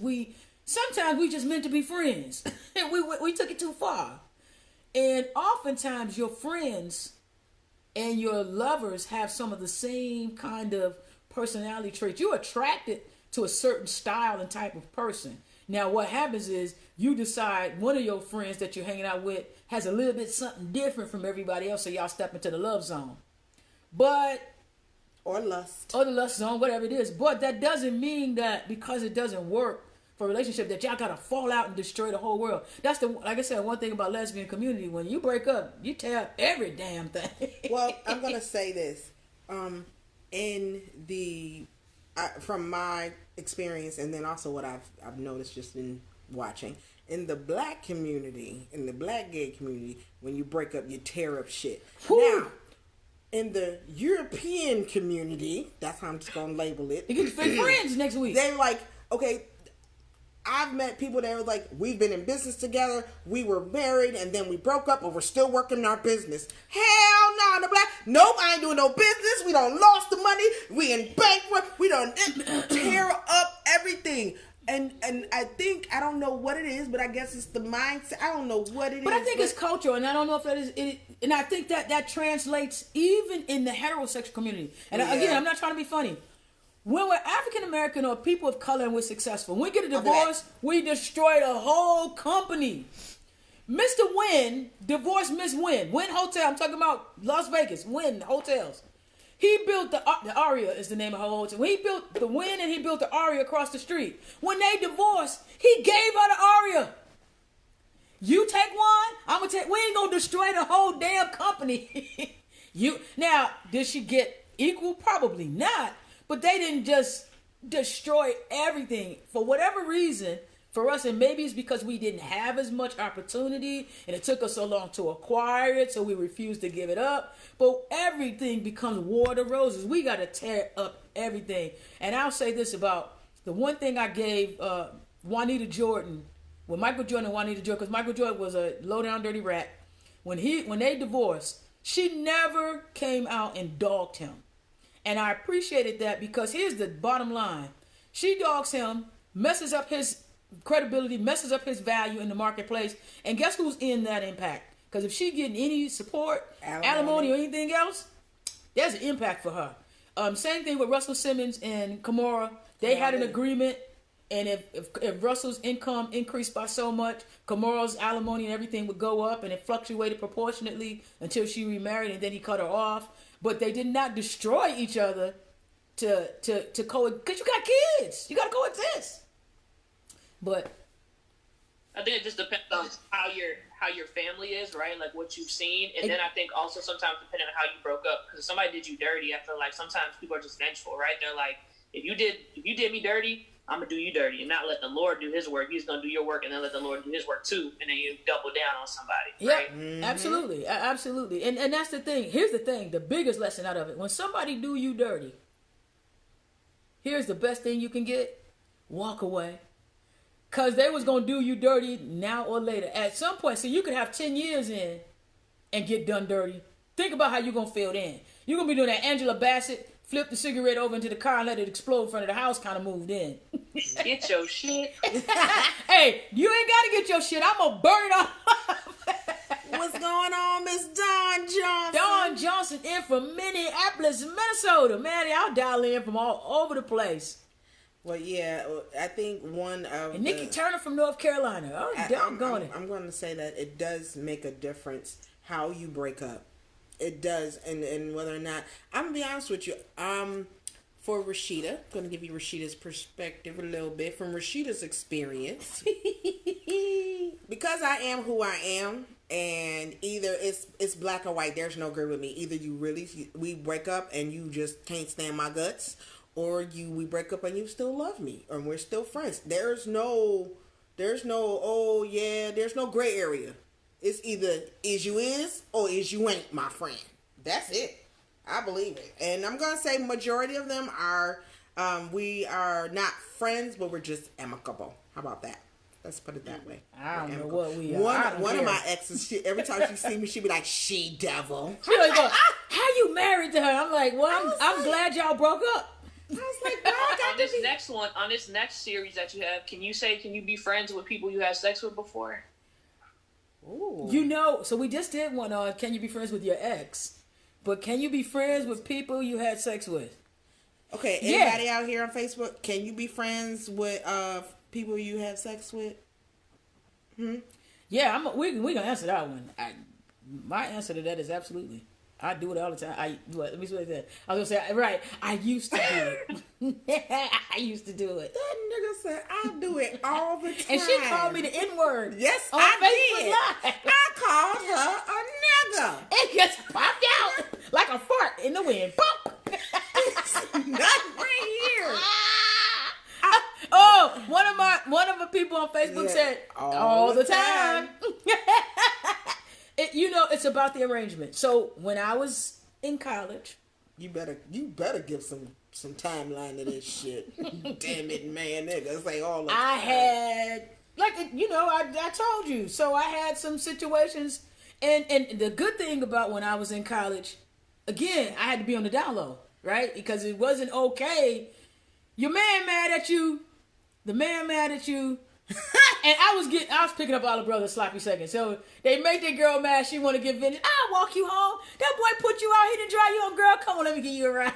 sometimes we just meant to be friends. And we took it too far. And oftentimes your friends and your lovers have some of the same kind of personality traits. You're attracted to a certain style and type of person. Now what happens is you decide one of your friends that you're hanging out with has a little bit something different from everybody else, so y'all step into the love zone. Or lust. Or the lust zone, whatever it is. But that doesn't mean that because it doesn't work for a relationship that y'all gotta fall out and destroy the whole world. That's like I said, one thing about lesbian community, when you break up, you tear up every damn thing. Well, I'm gonna say this. From my experience, and then also what I've noticed just in watching, in the black community, in the black gay community, when you break up, you tear up shit. Whew. Now, in the European community, that's how I'm just gonna label it. You get friends next week. They're like, okay, I've met people that were like, we've been in business together, we were married, and then we broke up, but we're still working our business. Hell no, in the black, nope, I ain't doing no business, we done lost the money, we in bankrupt, we done tear up everything. And I think, I don't know what it is, but I guess it's the mindset, I don't know what it is. But I think it's cultural, and I don't know if that is it. And I think that translates even in the heterosexual community. And again, I'm not trying to be funny. When we're African American or people of color and we're successful, when we get a divorce, we destroy the whole company. Mr. Wynn divorced Miss Wynn. Wynn Hotel, I'm talking about Las Vegas, Wynn Hotels. He built the Aria is the name of her hotel. When he built the Wynn and he built the Aria across the street. When they divorced, he gave her the Aria. You take one, we ain't gonna destroy the whole damn company. Now, did she get equal? Probably not. But they didn't just destroy everything. For whatever reason, for us, and maybe it's because we didn't have as much opportunity and it took us so long to acquire it, so we refused to give it up. But everything becomes war to roses. We got to tear up everything. And I'll say this about the one thing I gave Juanita Jordan, when Michael Jordan and Juanita Jordan, because Michael Jordan was a low-down dirty rat. When they divorced, she never came out and dogged him. And I appreciated that because here's the bottom line. She dogs him, messes up his credibility, messes up his value in the marketplace. And guess who's in that impact? Because if she getting any support, alimony or anything else, there's an impact for her. Same thing with Russell Simmons and Kimora. They had an agreement, and if Russell's income increased by so much, Kimora's alimony and everything would go up, and it fluctuated proportionately until she remarried, and then he cut her off. But they did not destroy each other to coexist, because you got kids. You got to coexist. But I think it just depends on how your family is, right? Like what you've seen, and then I think also sometimes depending on how you broke up, because if somebody did you dirty, I feel like sometimes people are just vengeful, right? They're like, if you did me dirty, I'm gonna do you dirty, and not let the Lord do His work. He's gonna do your work, and then let the Lord do His work too, and then you double down on somebody. Right? Yeah, absolutely. And that's the thing. Here's the thing. The biggest lesson out of it: when somebody do you dirty, here's the best thing you can get: walk away. Because they was going to do you dirty now or later. At some point, so you could have 10 years in and get done dirty. Think about how you're going to feel then. You're going to be doing that Angela Bassett, flip the cigarette over into the car and let it explode in front of the house kind of move then. Get your shit. Hey, you ain't got to get your shit. I'm going to burn it off. What's going on, Miss Dawn Johnson? Dawn Johnson in from Minneapolis, Minnesota. Man, y'all dial in from all over the place. Well, yeah, I think one of and Nikki Turner from North Carolina. Oh, doggone it. I'm going to say that it does make a difference how you break up. It does, and whether or not I'm gonna be honest with you. For Rasheida, I'm going to give you Rashida's perspective a little bit from Rashida's experience. Because I am who I am, and either it's black or white. There's no gray with me. Either we break up and you just can't stand my guts. Or we break up and you still love me, or we're still friends. There's no there's no gray area. It's either is you is or is you ain't, my friend. That's it. I believe it. And I'm gonna say majority of them are we are not friends, but we're just amicable. How about that? Let's put it that way. I don't know what we are. One of my exes, every time she see me, she be like, "She devil." She like, how you married to her? I'm like, well, I'm glad y'all broke up. I was like, bro, on this next series that you have, can you be friends with people you had sex with before? Ooh. You know, so we just did one on can you be friends with your ex, but can you be friends with people you had sex with? Okay, anybody out here on Facebook, can you be friends with people you have sex with? Yeah, we gonna answer that one. My answer to that is absolutely. I do it all the time. Let me say that. I was gonna say, right, I used to do it. I used to do it. That nigga said, I do it all the time. And she called me the N-word. Yes, on I Facebook did. I called her a nigga. It just popped out like a fart in the wind. Pop! Nothing right here. One of the people on Facebook said, all the time. It's about the arrangement. So when I was in college, you better give some timeline to this shit. Damn it, man, niggas say all the time. I had I told you. So I had some situations, and the good thing about when I was in college, again, I had to be on the down low, right? Because it wasn't okay. Your man mad at you, the man mad at you. And I was picking up all the brothers sloppy seconds. So they make that girl mad. She want to get vengeance. I'll walk you home. That boy put you out here to dry you on, girl. Come on, let me give you a ride.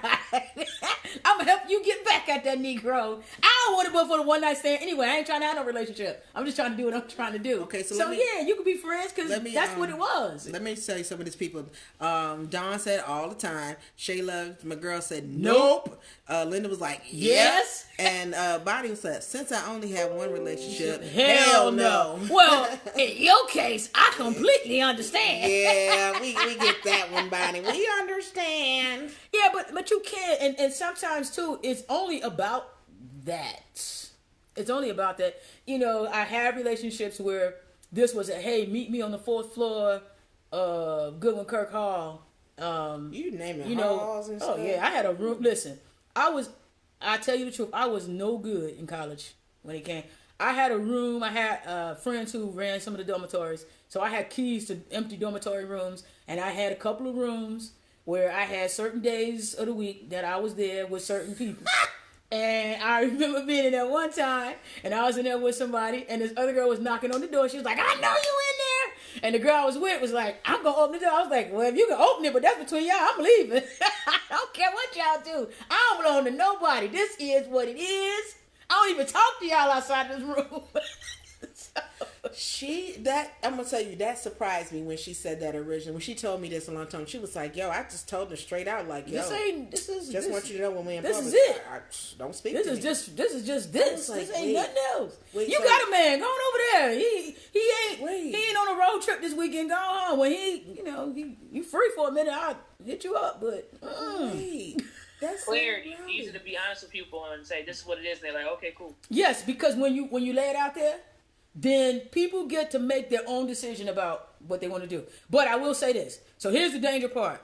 I'm gonna help you get back at that Negro. I don't want to go for the one night stand. Anyway, I ain't trying to have no relationship. I'm just trying to do what I'm trying to do. Okay, so you can be friends because that's what it was. Let me tell you some of these people. Dawn said all the time. Shayla, my girl, said nope. Linda was like yes. And Bonnie said, since I only have one relationship, hell no. Well, in your case, I completely understand. Yeah, we get that one, Bonnie. We understand. Yeah, but you can't, and sometimes too, it's only about that. It's only about that. I have relationships where this was hey, meet me on the 4th floor of Goodwin Kirk Hall. You name it, halls and stuff. Oh yeah, I had a room. Listen, I tell you the truth, I was no good in college when it came. I had a room. I had friends who ran some of the dormitories. So I had keys to empty dormitory rooms. And I had a couple of rooms where I had certain days of the week that I was there with certain people. And I remember being in there one time. And I was in there with somebody. And this other girl was knocking on the door. She was like, I know you in there. And the girl I was with was like, I'm going to open the door. I was like, well, if you can open it, but that's between y'all, I'm leaving. I don't care what y'all do. I don't belong to nobody. This is what it is. I don't even talk to y'all outside this room. I'm gonna tell you, that surprised me when she said that originally. When she told me this a long time, she was like, "Yo, I just told her straight out, like, yo, just want you to know when we in public, is it. I don't speak. This to is me. just this. Like, This ain't nothing else. You so, got a man going over there. He ain't on a road trip this weekend. Go home when you free for a minute. I'll hit you up, but wait. That's clarity. So easy to be honest with people and say this is what it is. And they're like, okay, cool. Yes, because when you lay it out there, then people get to make their own decision about what they want to do. But I will say this. So here's the danger part.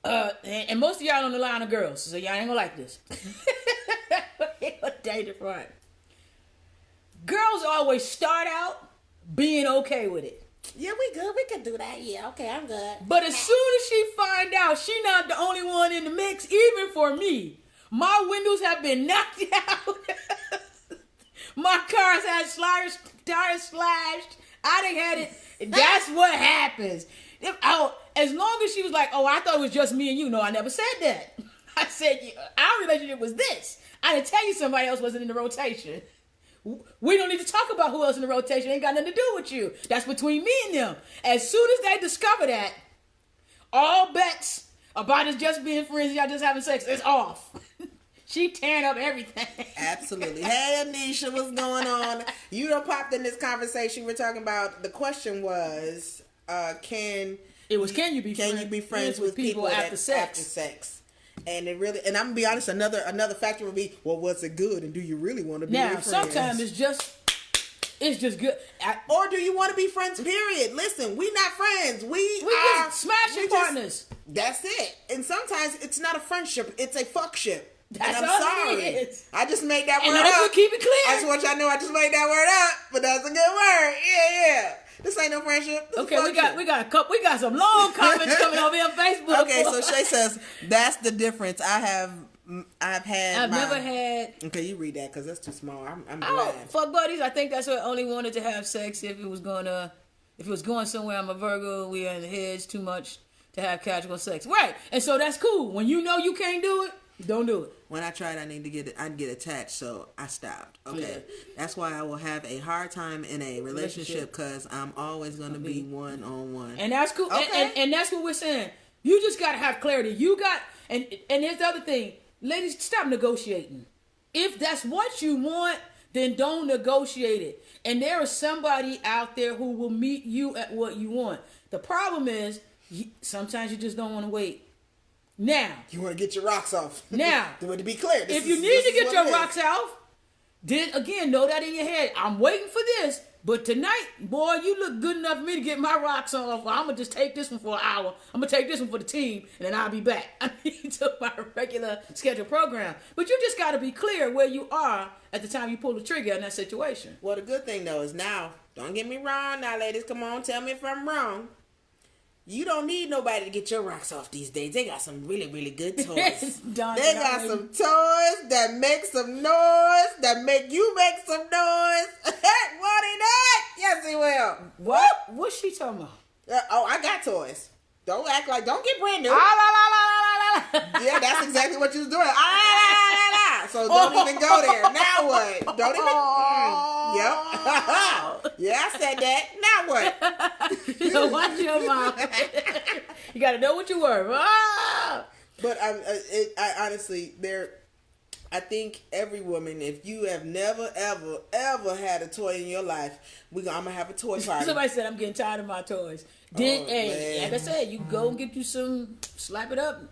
And most of y'all on the line are girls, so y'all ain't gonna like this. Here's the danger part. Girls always start out being okay with it. Yeah, we good. We can do that. Yeah, okay, I'm good. But as soon as she find out she not the only one in the mix, even for me, my windows have been knocked out. My car's had tires slashed. I done had it. That's what happens. As long as she was like, oh, I thought it was just me and you. No, I never said that. I said, our relationship was this. I didn't tell you somebody else wasn't in the rotation. We don't need to talk about who else in the rotation. It ain't got nothing to do with you. That's between me and them. As soon as they discover that, all bets about us just being friends, y'all just having sex, is off. She tearing up everything. Absolutely. Hey, Anisha, what's going on? You done popped in this conversation. We're talking about, the question was, can you be friends with people after sex? And it really, and I'm gonna be honest, another factor would be, well, was it good, and do you really want to be friends? Now, sometimes it's just good. Or do you want to be friends? Period. Listen, we not friends. We are just smashing partners. That's it. And sometimes it's not a friendship; it's a fuckship. That's and I'm all sorry. it is. I just made that and word I up. Keep it clear. I just want y'all to know I just made that word up, but that's a good word. Yeah. This ain't no friendship. This okay, we got some long comments coming over here on Facebook. Okay, so Shay says that's the difference. I've never had. Okay, you read that because that's too small. I'm glad. Fuck buddies. I think that's what I only wanted to have sex if it was going somewhere. I'm a Virgo. We are in the heads too much to have casual sex. Right, and so that's cool. When you know you can't do it, don't do it. When I tried, I'd get attached, so I stopped. Okay, yeah. That's why I will have a hard time in a relationship because I'm always going to be one-on-one. And that's cool. Okay. And that's what we're saying. You just got to have clarity. And here's the other thing. Ladies, stop negotiating. If that's what you want, then don't negotiate it. And there is somebody out there who will meet you at what you want. The problem is, sometimes you just don't want to wait. Now, you want to get your rocks off. Now, to be clear, if you need to get your rocks off, then again, know that in your head. I'm waiting for this, but tonight, boy, you look good enough for me to get my rocks off. I'm gonna just take this one for an hour. I'm gonna take this one for the team, and then I'll be back. I need to my regular scheduled program. But you just got to be clear where you are at the time you pull the trigger in that situation. Well, the good thing though is now, don't get me wrong. Now, ladies, come on, tell me if I'm wrong. You don't need nobody to get your rocks off these days. They got some really, really good toys. They got some toys that make some noise, that make you make some noise. Won't he not? Yes, he will. What? What's she talking about? I got toys. Don't act like, don't get brand new. Yeah, that's exactly what you was doing. So don't even go there. Now what? Don't even. Yep. Yeah, I said that. Now what? So watch your mouth. You got to know what you were. But I honestly, I think every woman, if you have never, ever, ever had a toy in your life, I'm going to have a toy party. Somebody said, I'm getting tired of my toys. Like I said, you go and get you some, slap it up,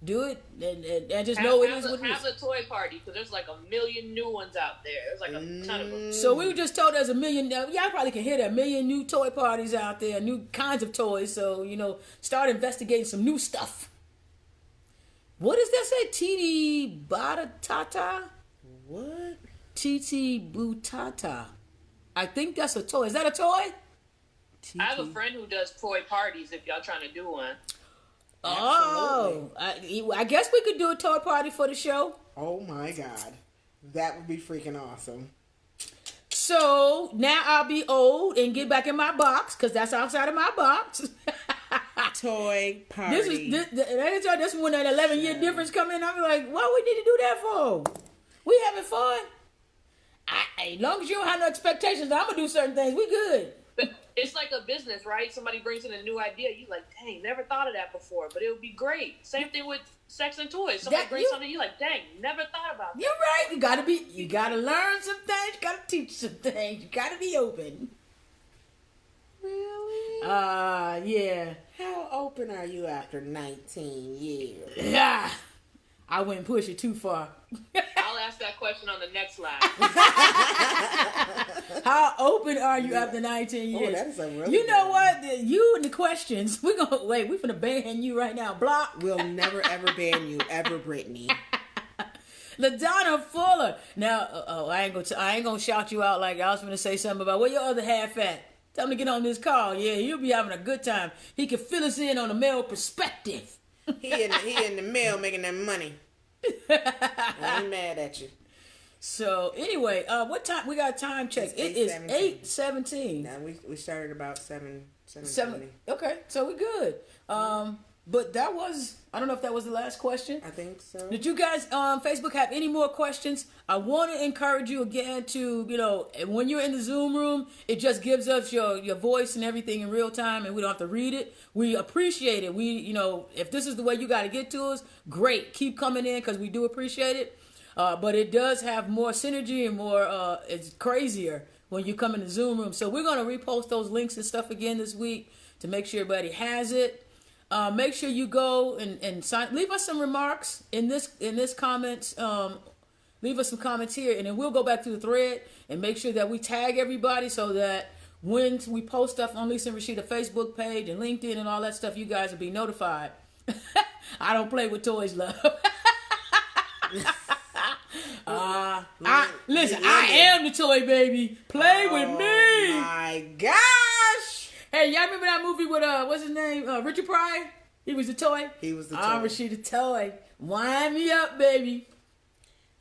do it, and just know it is what it is. Have a toy party, because there's like a million new ones out there. There's like a ton of them. So we were just told there's a million, y'all probably can hear that, 1 million new toy parties out there, new kinds of toys. So, start investigating some new stuff. What does that say? Titi Batatata? What? Titi Butata. I think that's a toy. Is that a toy? I have a friend who does toy parties if y'all trying to do one. Oh, I guess we could do a toy party for the show. Oh my God. That would be freaking awesome. So now I'll be old and get back in my box because that's outside of my box. Toy party. This when that 11-year difference come in. I'm like, what we need to do that for? We having fun. As long as you don't have no expectations, I'm gonna do certain things. We good. But it's like a business, right? Somebody brings in a new idea. You like, dang, never thought of that before, but it would be great. Same thing with sex and toys. Somebody brings something, you like, dang, never thought about that. You're right. You gotta learn some things. You gotta teach some things. You gotta be open. Really? Yeah. How open are you after 19 years? Yeah. I wouldn't push it too far. I'll ask that question on the next live. How open are you after 19 years? Oh, that is a really You know what? You and the questions. We're finna ban you right now. Block. We'll never ever ban you ever, Brittany. LaDonna Fuller. Now, I ain't gonna shout you out like I was gonna say something about where your other half at. Tell him to get on this call. Yeah, he'll be having a good time. He can fill us in on the male perspective. He in the mail making that money. I ain't mad at you. So anyway, what time we got? Time check. It is 8:17. Now we started about 7:20. 7. Okay, so we good. But that was, I don't know if that was the last question. I think so. Did you guys Facebook have any more questions? I want to encourage you again to, when you're in the Zoom room, it just gives us your voice and everything in real time, and we don't have to read it. We appreciate it. If this is the way you got to get to us, great. Keep coming in because we do appreciate it. But it does have more synergy and more, it's crazier when you come in the Zoom room. So we're going to repost those links and stuff again this week to make sure everybody has it. Make sure you go and sign. Leave us some remarks in this comments. Leave us some comments here, and then we'll go back to the thread and make sure that we tag everybody so that when we post stuff on Lisa and Rasheida Facebook page and LinkedIn and all that stuff, you guys will be notified. I don't play with toys, love. Listen, I am the toy baby. Play with me. Oh my gosh. Hey, y'all remember that movie with what's his name? Richard Pryor? He was the toy. He was the toy. I'm Rasheida Toy. Wind me up, baby.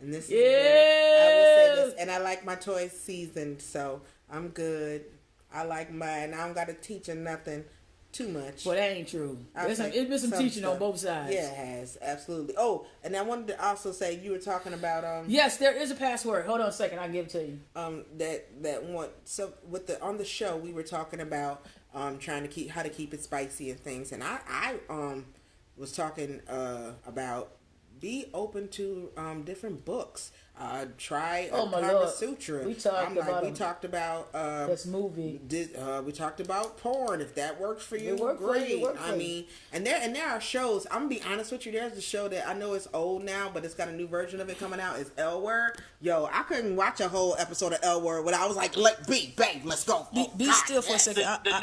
And this is I will say this, and I like my toys seasoned, so I'm good. I like mine. I don't got to teach them nothing too much. Well, that ain't true. It's been some teaching stuff on both sides. Yeah, it has. Absolutely. Oh, and I wanted to also say, you were talking about yes, there is a password. Hold on a second, I'll give it to you. That one. So on the show, we were talking about trying to keep it spicy and things, and I was talking about be open to different books. Try Kama Sutra. We talked about this movie. We talked about porn. If that works for you, great. And there are shows. I'm gonna be honest with you. There's a show that I know it's old now, but it's got a new version of it coming out. It's L Word. Yo, I couldn't watch a whole episode of L Word without I was like, babe, let's go. Be still for a second. The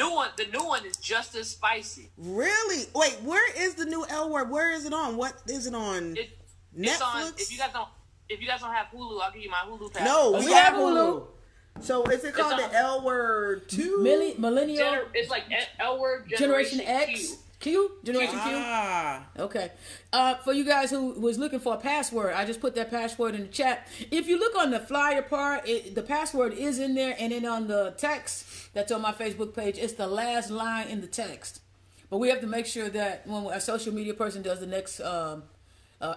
new one is just as spicy. Really? Wait, where is the new L Word? Where is it on? What is it on? Netflix. It's on. If you guys don't have Hulu, I'll give you my Hulu pass. No, we have Hulu. So is it called the L Word 2? Millennial? It's like L Word Generation X? Q? Generation Q? Okay. For you guys who was looking for a password, I just put that password in the chat. If you look on the flyer part, the password is in there, and then on the text that's on my Facebook page, it's the last line in the text. But we have to make sure that when a social media person does the next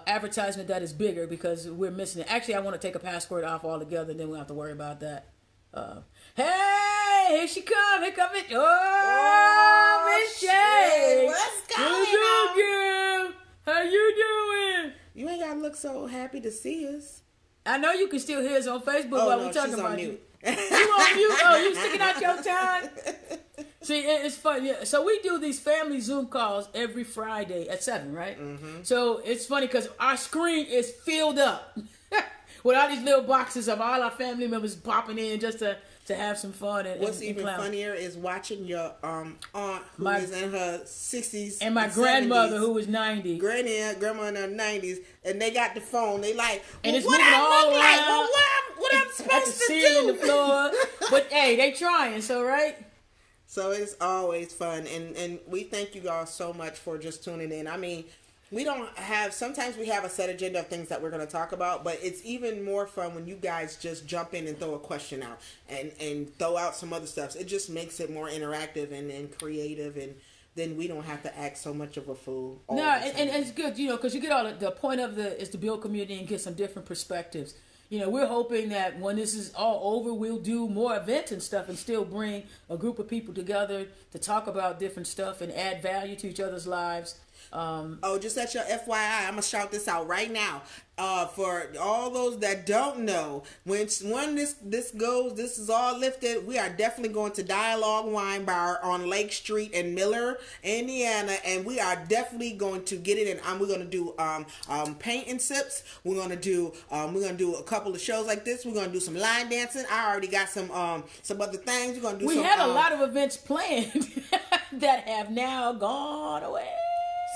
advertisement, that is bigger because we're missing it. Actually, I want to take a password off altogether, then we don't have to worry about that. Hey, here she come. Here come it. Oh, Miss Shay. What's going on, girl? How you doing? You ain't gotta look so happy to see us. I know you can still hear us on Facebook while we're talking about mute. You on mute? Oh, you sticking out your tongue? See, it's fun. Yeah. So we do these family Zoom calls every Friday at 7, right? Mm-hmm. So it's funny because our screen is filled up with all these little boxes of all our family members popping in just to have some fun. What's even funnier is watching your aunt who is in her 60s and my grandmother 70s, who was 90. Grandma in her 90s, and they got the phone. They like, and it's what moving I all look around. like? Well, what I'm supposed to do? The floor. But hey, they trying, so right? So it's always fun, and we thank you all so much for just tuning in. I mean, We don't have, sometimes we have a set agenda of things that we're going to talk about, but it's even more fun when you guys just jump in and throw a question out and throw out some other stuff. It just makes it more interactive and creative, and then we don't have to act so much of a fool. No, and it's good, because you get all the point of is to build community and get some different perspectives. We're hoping that when this is all over, we'll do more events and stuff and still bring a group of people together to talk about different stuff and add value to each other's lives. Just at your FYI, I'm gonna shout this out right now. For all those that don't know, when this is all lifted, we are definitely going to Dialogue Wine Bar on Lake Street in Miller, Indiana, and we are definitely going to get it. And we're gonna do paint and sips. We're gonna do a couple of shows like this. We're gonna do some line dancing. I already got some other things. We're gonna do. We had a lot of events planned that have now gone away.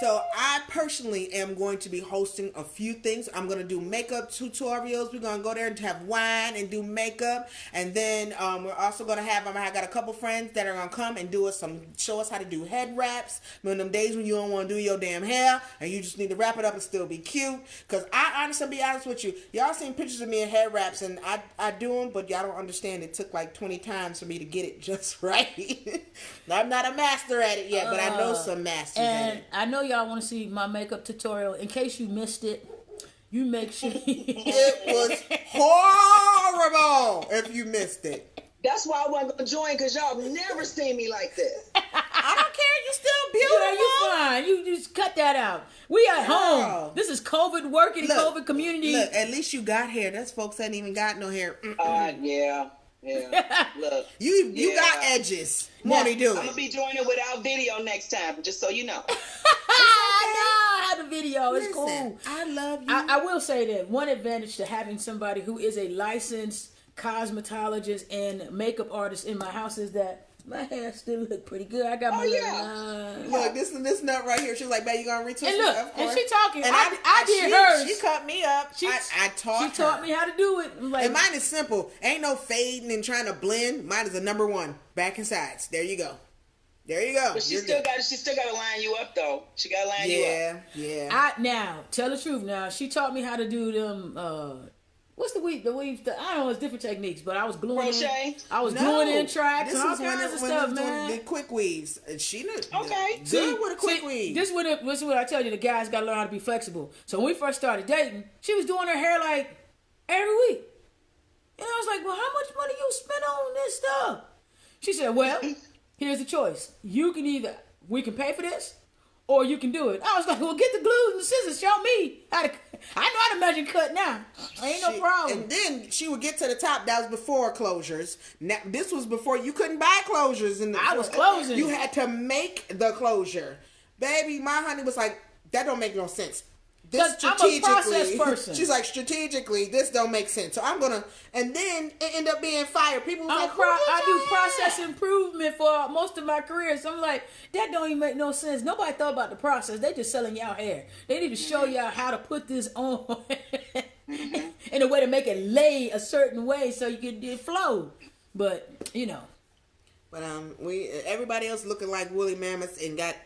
So I personally am going to be hosting a few things. I'm going to do makeup tutorials. We're going to go there and have wine and do makeup. And then we're also going to have, I got a couple friends that are going to come and show us how to do head wraps. When them days when you don't want to do your damn hair and you just need to wrap it up and still be cute. Because I honestly, be honest with you, y'all seen pictures of me in head wraps and I do them, but y'all don't understand it took like 20 times for me to get it just right. I'm not a master at it yet, but I know some masters at it. I know y'all want to see my makeup tutorial. In case you missed it, you make sure it was horrible if you missed it. That's why I wasn't gonna join, because y'all never seen me like this. I don't care, you still beautiful. You fine. You just cut that out. We at home. This is COVID working, COVID community. Look, at least you got hair. That's folks ain't even got no hair. Yeah. Look, you got edges. Won't he do it? I'm gonna be joining without video next time, just so you know. I have a video. It's Listen, cool. I love you. I will say that one advantage to having somebody who is a licensed cosmetologist and makeup artist in my house is that my hair still look pretty good. I got my little Look, this nut right here. She's like, "Babe, you gonna retwist and it?" look, Of course. and she talking. And I did hers. She cut me up. I taught her. She taught me how to do it. Like, and mine is simple. Ain't no fading and trying to blend. Mine is a number one. Back and sides. There you go. But she still got to line you up though. She got to line you up. Yeah. Now tell the truth. Now she taught me how to do them. What's the weave? I don't know. It's different techniques, but I was gluing crochet. In. I was gluing in tracks. This All was kinds of stuff, man. The quick weaves. And she knew. Okay. Good with a quick weave. This is what I tell you. The guys got to learn how to be flexible. So when we first started dating, she was doing her hair like every week, and I was like, "Well, how much money you spend on this stuff?" She said, "Well, here's the choice. We can pay for this, or you can do it." I was like, "Well, get the glue and the scissors. Show me how to. I know how to measure cut now. Ain't no problem." And then she would get to the top. That was before closures. Now this was before you couldn't buy closures. I was closing. You had to make the closure, baby. My honey was like, "That don't make no sense." Because I'm a process person. She's like, strategically, this don't make sense. So I'm gonna, and then it ended up being fire. People was like, I do process improvement for most of my career. So I'm like, that don't even make no sense. Nobody thought about the process. They just selling y'all hair. They need to show y'all how to put this on in a way to make it lay a certain way so you can it flow. But But everybody else looking like woolly mammoths and got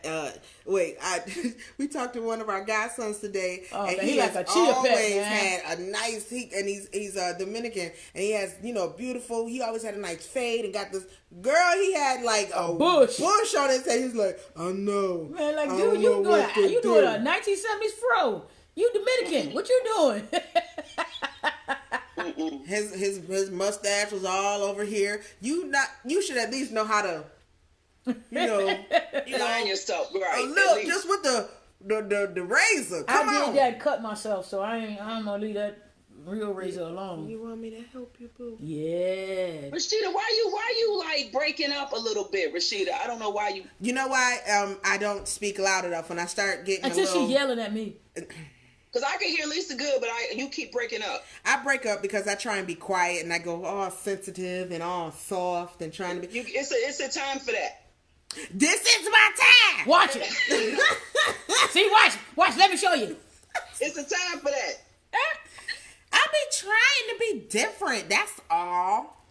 we talked to one of our godsons today, and he has like a cheetah always pet, had a nice he's Dominican, and he has beautiful. He always had a nice fade and got this girl. He had like a bush on his head. He's like, I know, man, like dude, you doing a 1970s fro? You Dominican? What you doing? His mustache was all over here. You should at least know how to line yourself right. Look, just with the razor. Come on. I did that cut myself, so I'm gonna leave that real razor alone. You want me to help you, boo? Yeah. Rasheida, why you like breaking up a little bit, Rasheida? I don't know why you. You know why? I don't speak loud enough when I start getting until she yelling at me. Because I can hear Lisa good, but you keep breaking up. I break up because I try and be quiet, and I go all sensitive and all soft and trying to be. It's a time for that. This is my time. Watch it. See, watch. Let me show you. It's a time for that. I be trying to be different. That's all.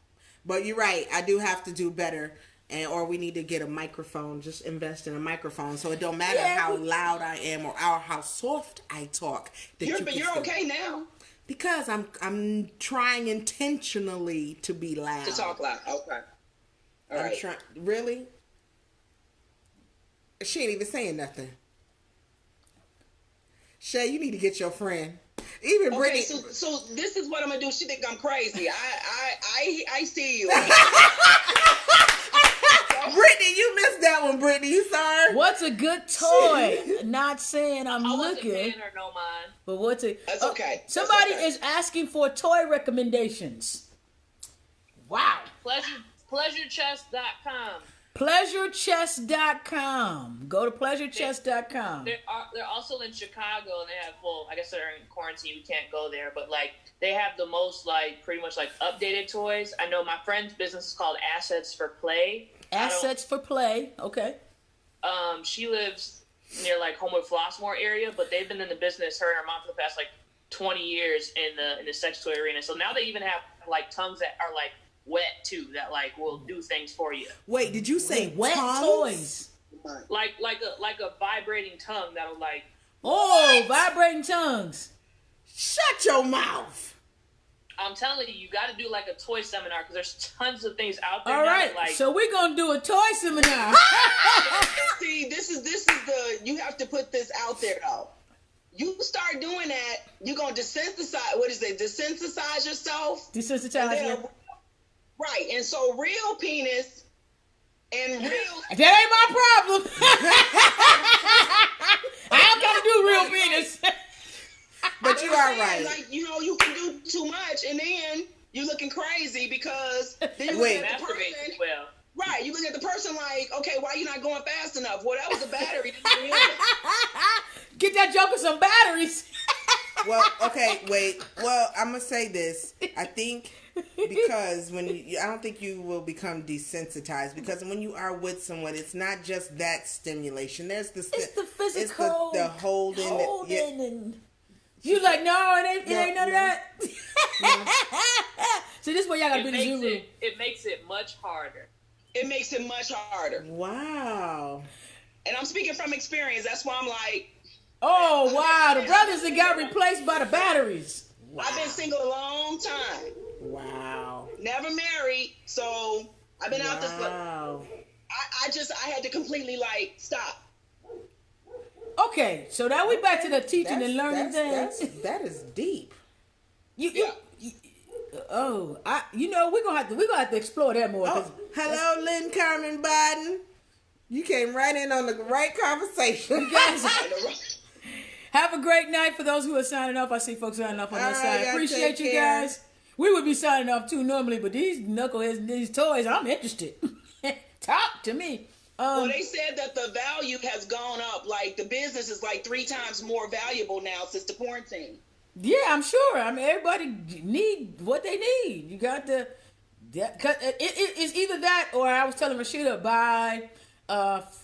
But you're right. I do have to do better. or we need to get a microphone. Just invest in a microphone, so it don't matter how loud I am or how soft I talk. But you're okay now. Because I'm trying intentionally to be loud. To talk loud. Okay. All right. Really? She ain't even saying nothing. Shay, you need to get your friend. Even Brittany. So this is what I'm gonna do. She think I'm crazy. I see you. Brittany, you missed that one, Brittany. You saw her? What's a good toy? Not saying I'm I wasn't looking. paying her no mind. But what's it? That's okay. Somebody is asking for toy recommendations. Wow. Pleasurechest.com. Pleasurechest.com. Go to pleasurechest.com. They're also in Chicago, and they have, well, I guess they're in quarantine. You can't go there, but like they have the most like pretty much like updated toys. I know my friend's business is called Assets for Play. Assets for Play. Okay. She lives near like Homewood Flossmoor area, but they've been in the business, her and her mom, for the past like 20 years in the sex toy arena. So now they even have like tongues that are like wet too, that like will do things for you. Wait, did you say wet toys? Like a vibrating tongue that'll like. Oh, vibrating tongues. Shut your mouth. I'm telling you, you got to do like a toy seminar because there's tons of things out there. All right, like, so we're gonna do a toy seminar. See, this is you have to put this out there though. You start doing that, you're gonna desensitize. What is it? Desensitize yourself. Desensitize. Right, and so real penis and real. That ain't my problem. I don't gotta do real penis. But you are right. Like, you know, you can do too much, and then you're looking crazy because then you look at the person. Well. Right, you look at the person like, okay, why you not going fast enough? Well, that was the battery. Get that joker some batteries. Well, okay, wait. Well, I'm gonna say this. I think because I don't think you will become desensitized because when you are with someone, it's not just that stimulation. There's the physical, it's the holding and you like, no, it ain't none of that. See, this is what y'all gotta be the Zulu. It makes it much harder. It makes it much harder. Wow. And I'm speaking from experience. That's why I'm like, oh wow, the brothers that got replaced by the batteries. Wow. I've been single a long time. Wow. Never married, so I've been out this. Wow. I had to completely like stop. Okay, so now we back to the teaching and learning things. That is deep. We're gonna have to explore that more. Oh, hello, Lynn Carmen Biden. You came right in on the right conversation. You guys have a great night. For those who are signing off, I see folks signing off on that side. Appreciate you guys. We would be signing off too normally, but these knuckleheads, these toys, I'm interested. Talk to me. Well, they said that the value has gone up. Like the business is like 3 times more valuable now since the quarantine. Yeah, I'm sure. I mean, everybody need what they need. You got to. It's either that or I was telling Rasheida by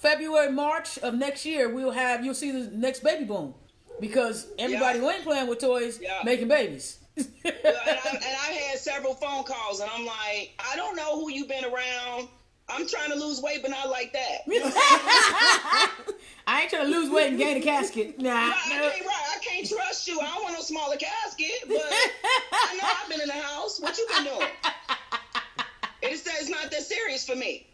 February, March of next year you'll see the next baby boom because everybody who ain't playing with toys making babies. And I had several phone calls, and I'm like, I don't know who you've been around. I'm trying to lose weight, but not like that. I ain't trying to lose weight and gain a casket. Nah. I can't trust you. I don't want no smaller casket, but I know I've been in the house. What you been doing? It's not that serious for me.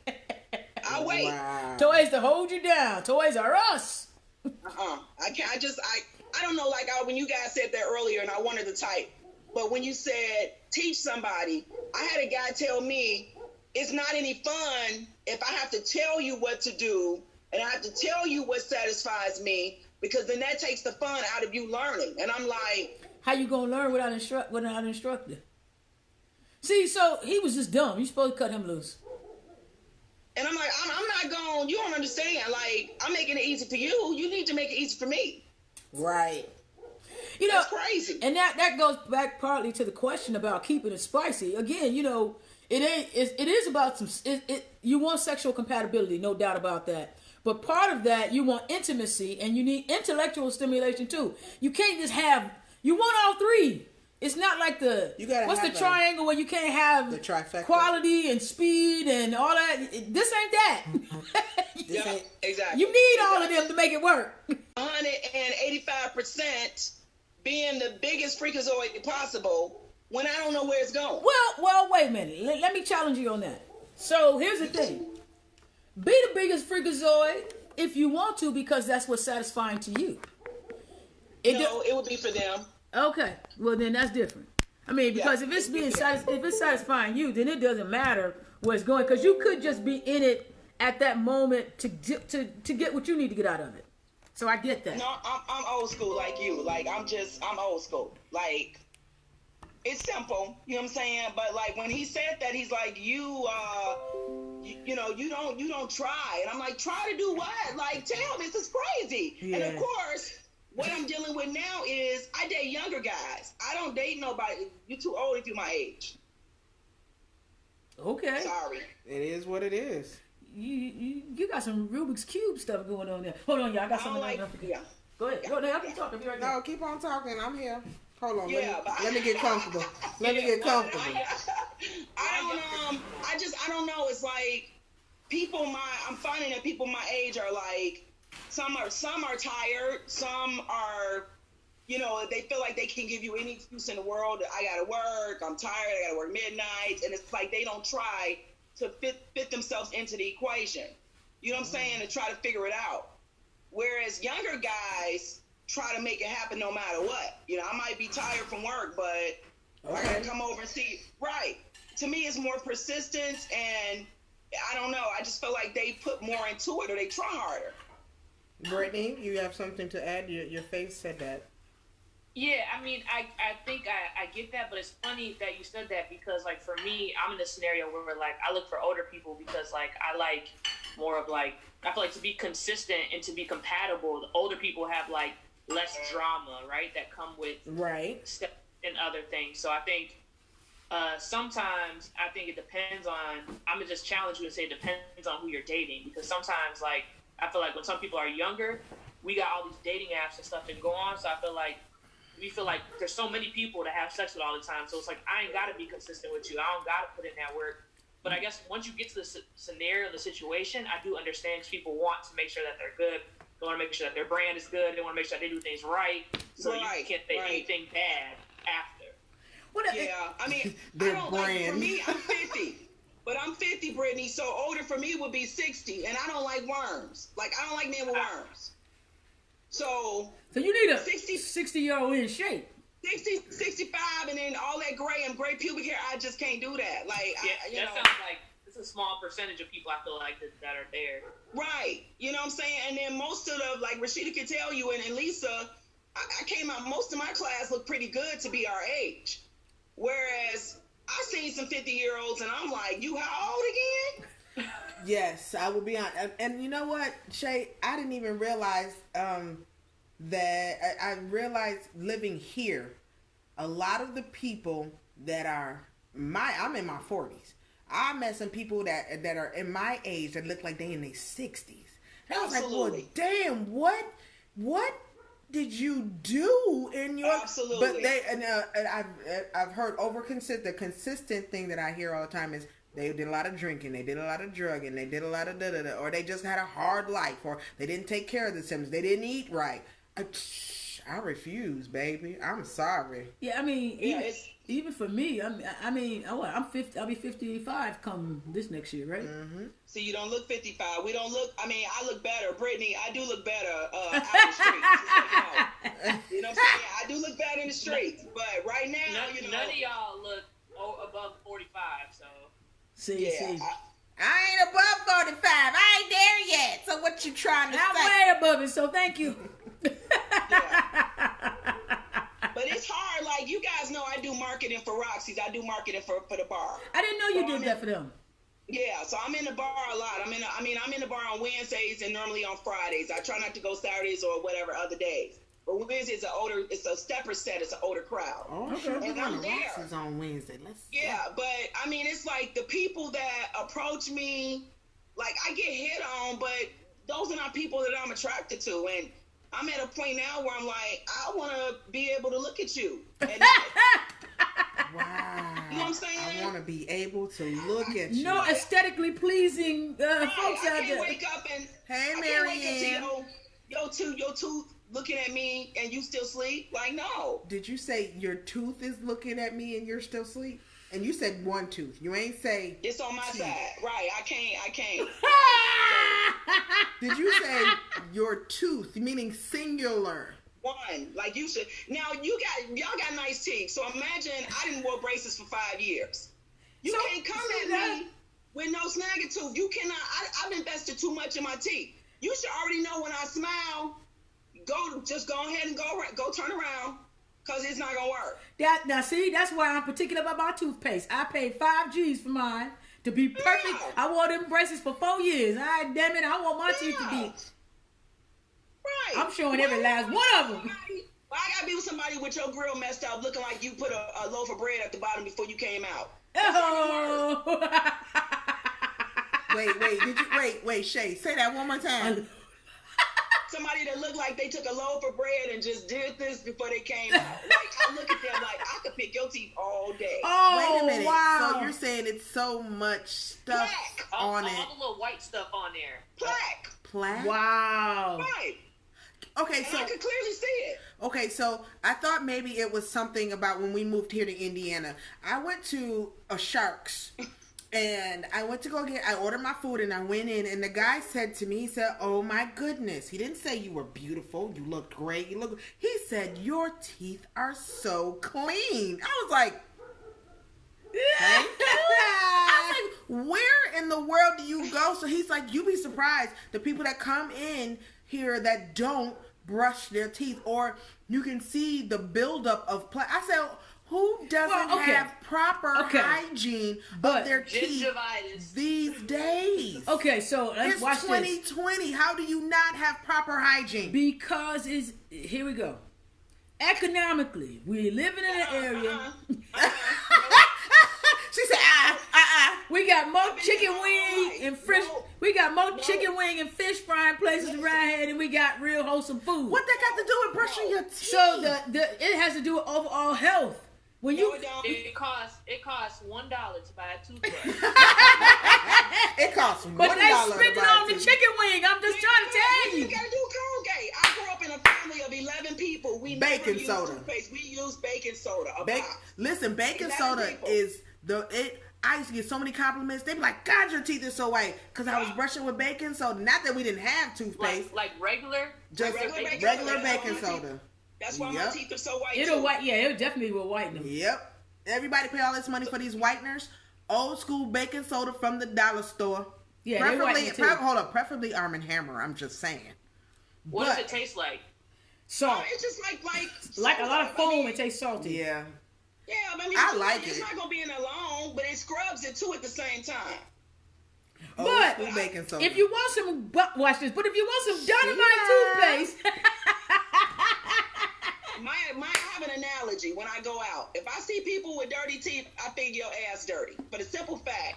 I wait. Wow. Toys to hold you down. Toys are us. I can't. I don't know. Like when you guys said that earlier, and I wanted to type, but when you said teach somebody, I had a guy tell me it's not any fun if I have to tell you what to do and I have to tell you what satisfies me because then that takes the fun out of you learning. And I'm like, how you gonna learn without an instructor? See, so he was just dumb. You supposed to cut him loose. And I'm like, I'm not going. You don't understand. Like, I'm making it easy for you. You need to make it easy for me. Right. You know, that's crazy. And that goes back partly to the question about keeping it spicy. Again, you know, it is about you want sexual compatibility, no doubt about that. But part of that, you want intimacy and you need intellectual stimulation too. You can't just you want all three. It's not like the what's the have triangle where you can't have the trifecta. Quality and speed and all that. This ain't that. Yeah, exactly. You need all of them to make it work. 185% being the biggest freakazoid possible when I don't know where it's going. Well, wait a minute. Let me challenge you on that. So here's the thing. Be the biggest freakazoid if you want to, because that's what's satisfying to you. It would be for them. Okay, well then that's different. I mean, because if it's if it's satisfying you, then it doesn't matter where it's going, because you could just be in it at that moment to get what you need to get out of it. So I get that. No, I'm old school like you. Like I'm old school. Like it's simple, you know what I'm saying? But like when he said that, he's like, you don't try, and I'm like, try to do what? Like tell me, this is crazy. Yeah. And of course, what I'm dealing with now is I date younger guys. I don't date nobody. You're too old if you're my age. Okay. Sorry. It is what it is. You got some Rubik's Cube stuff going on there. Hold on, y'all. I got something. Yeah. Go ahead. Yeah. Go ahead. I can talk. I'll be right there. No, keep on talking. I'm here. Hold on. Yeah, let me get comfortable. Let me get comfortable. I don't know. It's like I'm finding that people my age are like, some are tired. Some are, they feel like they can give you any excuse in the world. I gotta work. I'm tired. I gotta work midnight. And it's like they don't try to fit themselves into the equation. You know what I'm saying? To try to figure it out. Whereas younger guys try to make it happen no matter what. I might be tired from work, but I gotta come over and see. Right. To me, it's more persistence, and I don't know. I just feel like they put more into it, or they try harder. Brittany, you have something to add? Your face said that. Yeah, I mean, I think I get that, but it's funny that you said that, because, like, for me, I'm in a scenario where, like, I look for older people because, like, I like more of, like, I feel like to be consistent and to be compatible, the older people have, like, less drama, right, that come with steps and other things. So I think sometimes I think it depends on, I'm going to just challenge you and say it depends on who you're dating, because sometimes, like, I feel like when some people are younger, we got all these dating apps and stuff that go on, so I feel like we feel like there's so many people to have sex with all the time, so it's like, I ain't got to be consistent with you. I don't got to put in that work. But I guess once you get to the scenario, the situation, I do understand, because people want to make sure that they're good. They want to make sure that their brand is good. They want to make sure they do things right, so you can't say anything bad after. I mean, their I don't brand. Like, for me, I'm 50. But I'm 50, Brittany, so older for me would be 60, and I don't like worms. Like, I don't like men with worms. So you need a 60-year-old in shape. 60, 65, and then all that gray pubic hair, I just can't do that. Like, that sounds like it's a small percentage of people I feel like that are there. Right. You know what I'm saying? And then most of the, like Rasheida can tell you, and Lisa, I came out, most of my class looked pretty good to be our age. Whereas I seen some 50-year-olds, and I'm like, you how old again? Yes, I will be on. And you know what, Shay? I didn't even realize that I realized living here, a lot of the people that are I'm in my 40s. I met some people that are in my age that look like they in their 60s. And I was like, well, damn, what did you do in your? Absolutely. But I've heard the consistent thing that I hear all the time is they did a lot of drinking, they did a lot of drugging, they did a lot of da-da-da, or they just had a hard life, or they didn't take care of themselves, they didn't eat right. I refuse, baby. I'm sorry. Yeah, I mean, even for me, I'm 50. I'll be 55 come this next year, right? Mm-hmm. See, you don't look 55. We don't look. I mean, I look better, Brittany. I do look better out in the streets. You know what I'm saying? I do look better in the streets, but right now, none of y'all look above 45. So see. I ain't above 45. I ain't there yet. So what you trying to say? I'm way above it. So thank you. But it's hard. Like, you guys know, I do marketing for Roxy's. I do marketing for the bar. I didn't know you did that for them. Yeah, so I'm in the bar a lot. I'm in the bar on Wednesdays and normally on Fridays. I try not to go Saturdays or whatever other days. But Wednesdays it's a stepper set. It's an older crowd. Oh, okay. And I'm there. Roxy's on Wednesday. But I mean, it's like the people that approach me, like, I get hit on, but those are not people that I'm attracted to. And I'm at a point now where I'm like, I want to be able to look at you. And Wow. You know what I'm saying? I want to be able to look at you. No aesthetically pleasing folks I out can't there. wake up and Hey, I can't wake Marianne. up to your tooth looking at me and you still sleep. Like, no. Did you say your tooth is looking at me and you're still asleep? And you said one tooth. You ain't say It's on my teeth. side. Right. I can't. Did you say your tooth, meaning singular? One. Like you should. Now y'all got nice teeth. So imagine I didn't wear braces for 5 years. You can't come at me with no snagging tooth. You cannot. I've invested too much in my teeth. You should already know when I smile. Just go ahead and go turn around, cause it's not gonna work. Now see, that's why I'm particular about my toothpaste. I paid 5 G's for mine to be perfect. Yeah. I wore them braces for 4 years. Damn it, I want my teeth to be. Right. I'm showing every last one of them. Why I gotta be with somebody with your grill messed up, looking like you put a loaf of bread at the bottom before you came out? Oh. Wait, Shay, say that one more time. Somebody that looked like they took a loaf of bread and just did this before they came out. Like, I look at them like, I could pick your teeth all day. Oh, Wait a minute. wow. So you're saying it's so much stuff Plaque. on all it. the little white stuff on there. Plaque. Plaque? Wow. Right. Okay, And so I could clearly see it. okay, so I thought maybe it was something about when we moved here to Indiana. I went to a Sharks. And I went to I ordered my food and I went in and the guy said to me, he said, "Oh my goodness." He didn't say you were beautiful, you looked great, he said, "Your teeth are so clean." I was like, thank you. I was like, where in the world do you go? So he's like, you'd be surprised the people that come in here that don't brush their teeth, or you can see the buildup of I said, who doesn't have proper hygiene of their teeth Gingivitis. these days? Okay, so let's It's watch 2020. this. How do you not have proper hygiene? Because here we go. Economically, we're living in an area. She said, We got more chicken wing and fish. We got more chicken wing and fish frying places around here than we got real wholesome food. What that got to do with brushing your teeth? So it has to do with overall health. When you It costs $1 to buy a toothbrush. It costs $1 but they to spend it buy on the teeth. chicken wing. I'm just trying to tell You you. gotta do Colgate. I grew up in a family of 11 people. We never Baking used soda. toothpaste. We use baking soda. Listen, baking 11 soda people. is I used to get so many compliments. They be like, "God, your teeth are so white," because I was brushing with baking soda. Not that we didn't have toothpaste, like regular? just regular baking baking soda. That's why my Yep. teeth are so white. It'll too. white. Yeah, it definitely will whiten them. Yep. Everybody pay all this money for these whiteners. Old school baking soda from the dollar store. Yeah, they whiten it too. Preferably Arm & Hammer. I'm just saying. What does it taste like? Salt. It's just Like a lot of foam, I mean, it tastes salty. Yeah. Yeah, I mean, I like it's it. not gonna be in there long, but it scrubs it too at the same time. Old But school baking soda. if you want some, watch this. But if you want some dynamite toothpaste, I have an analogy when I go out. If I see people with dirty teeth, I think your ass dirty. For the simple fact,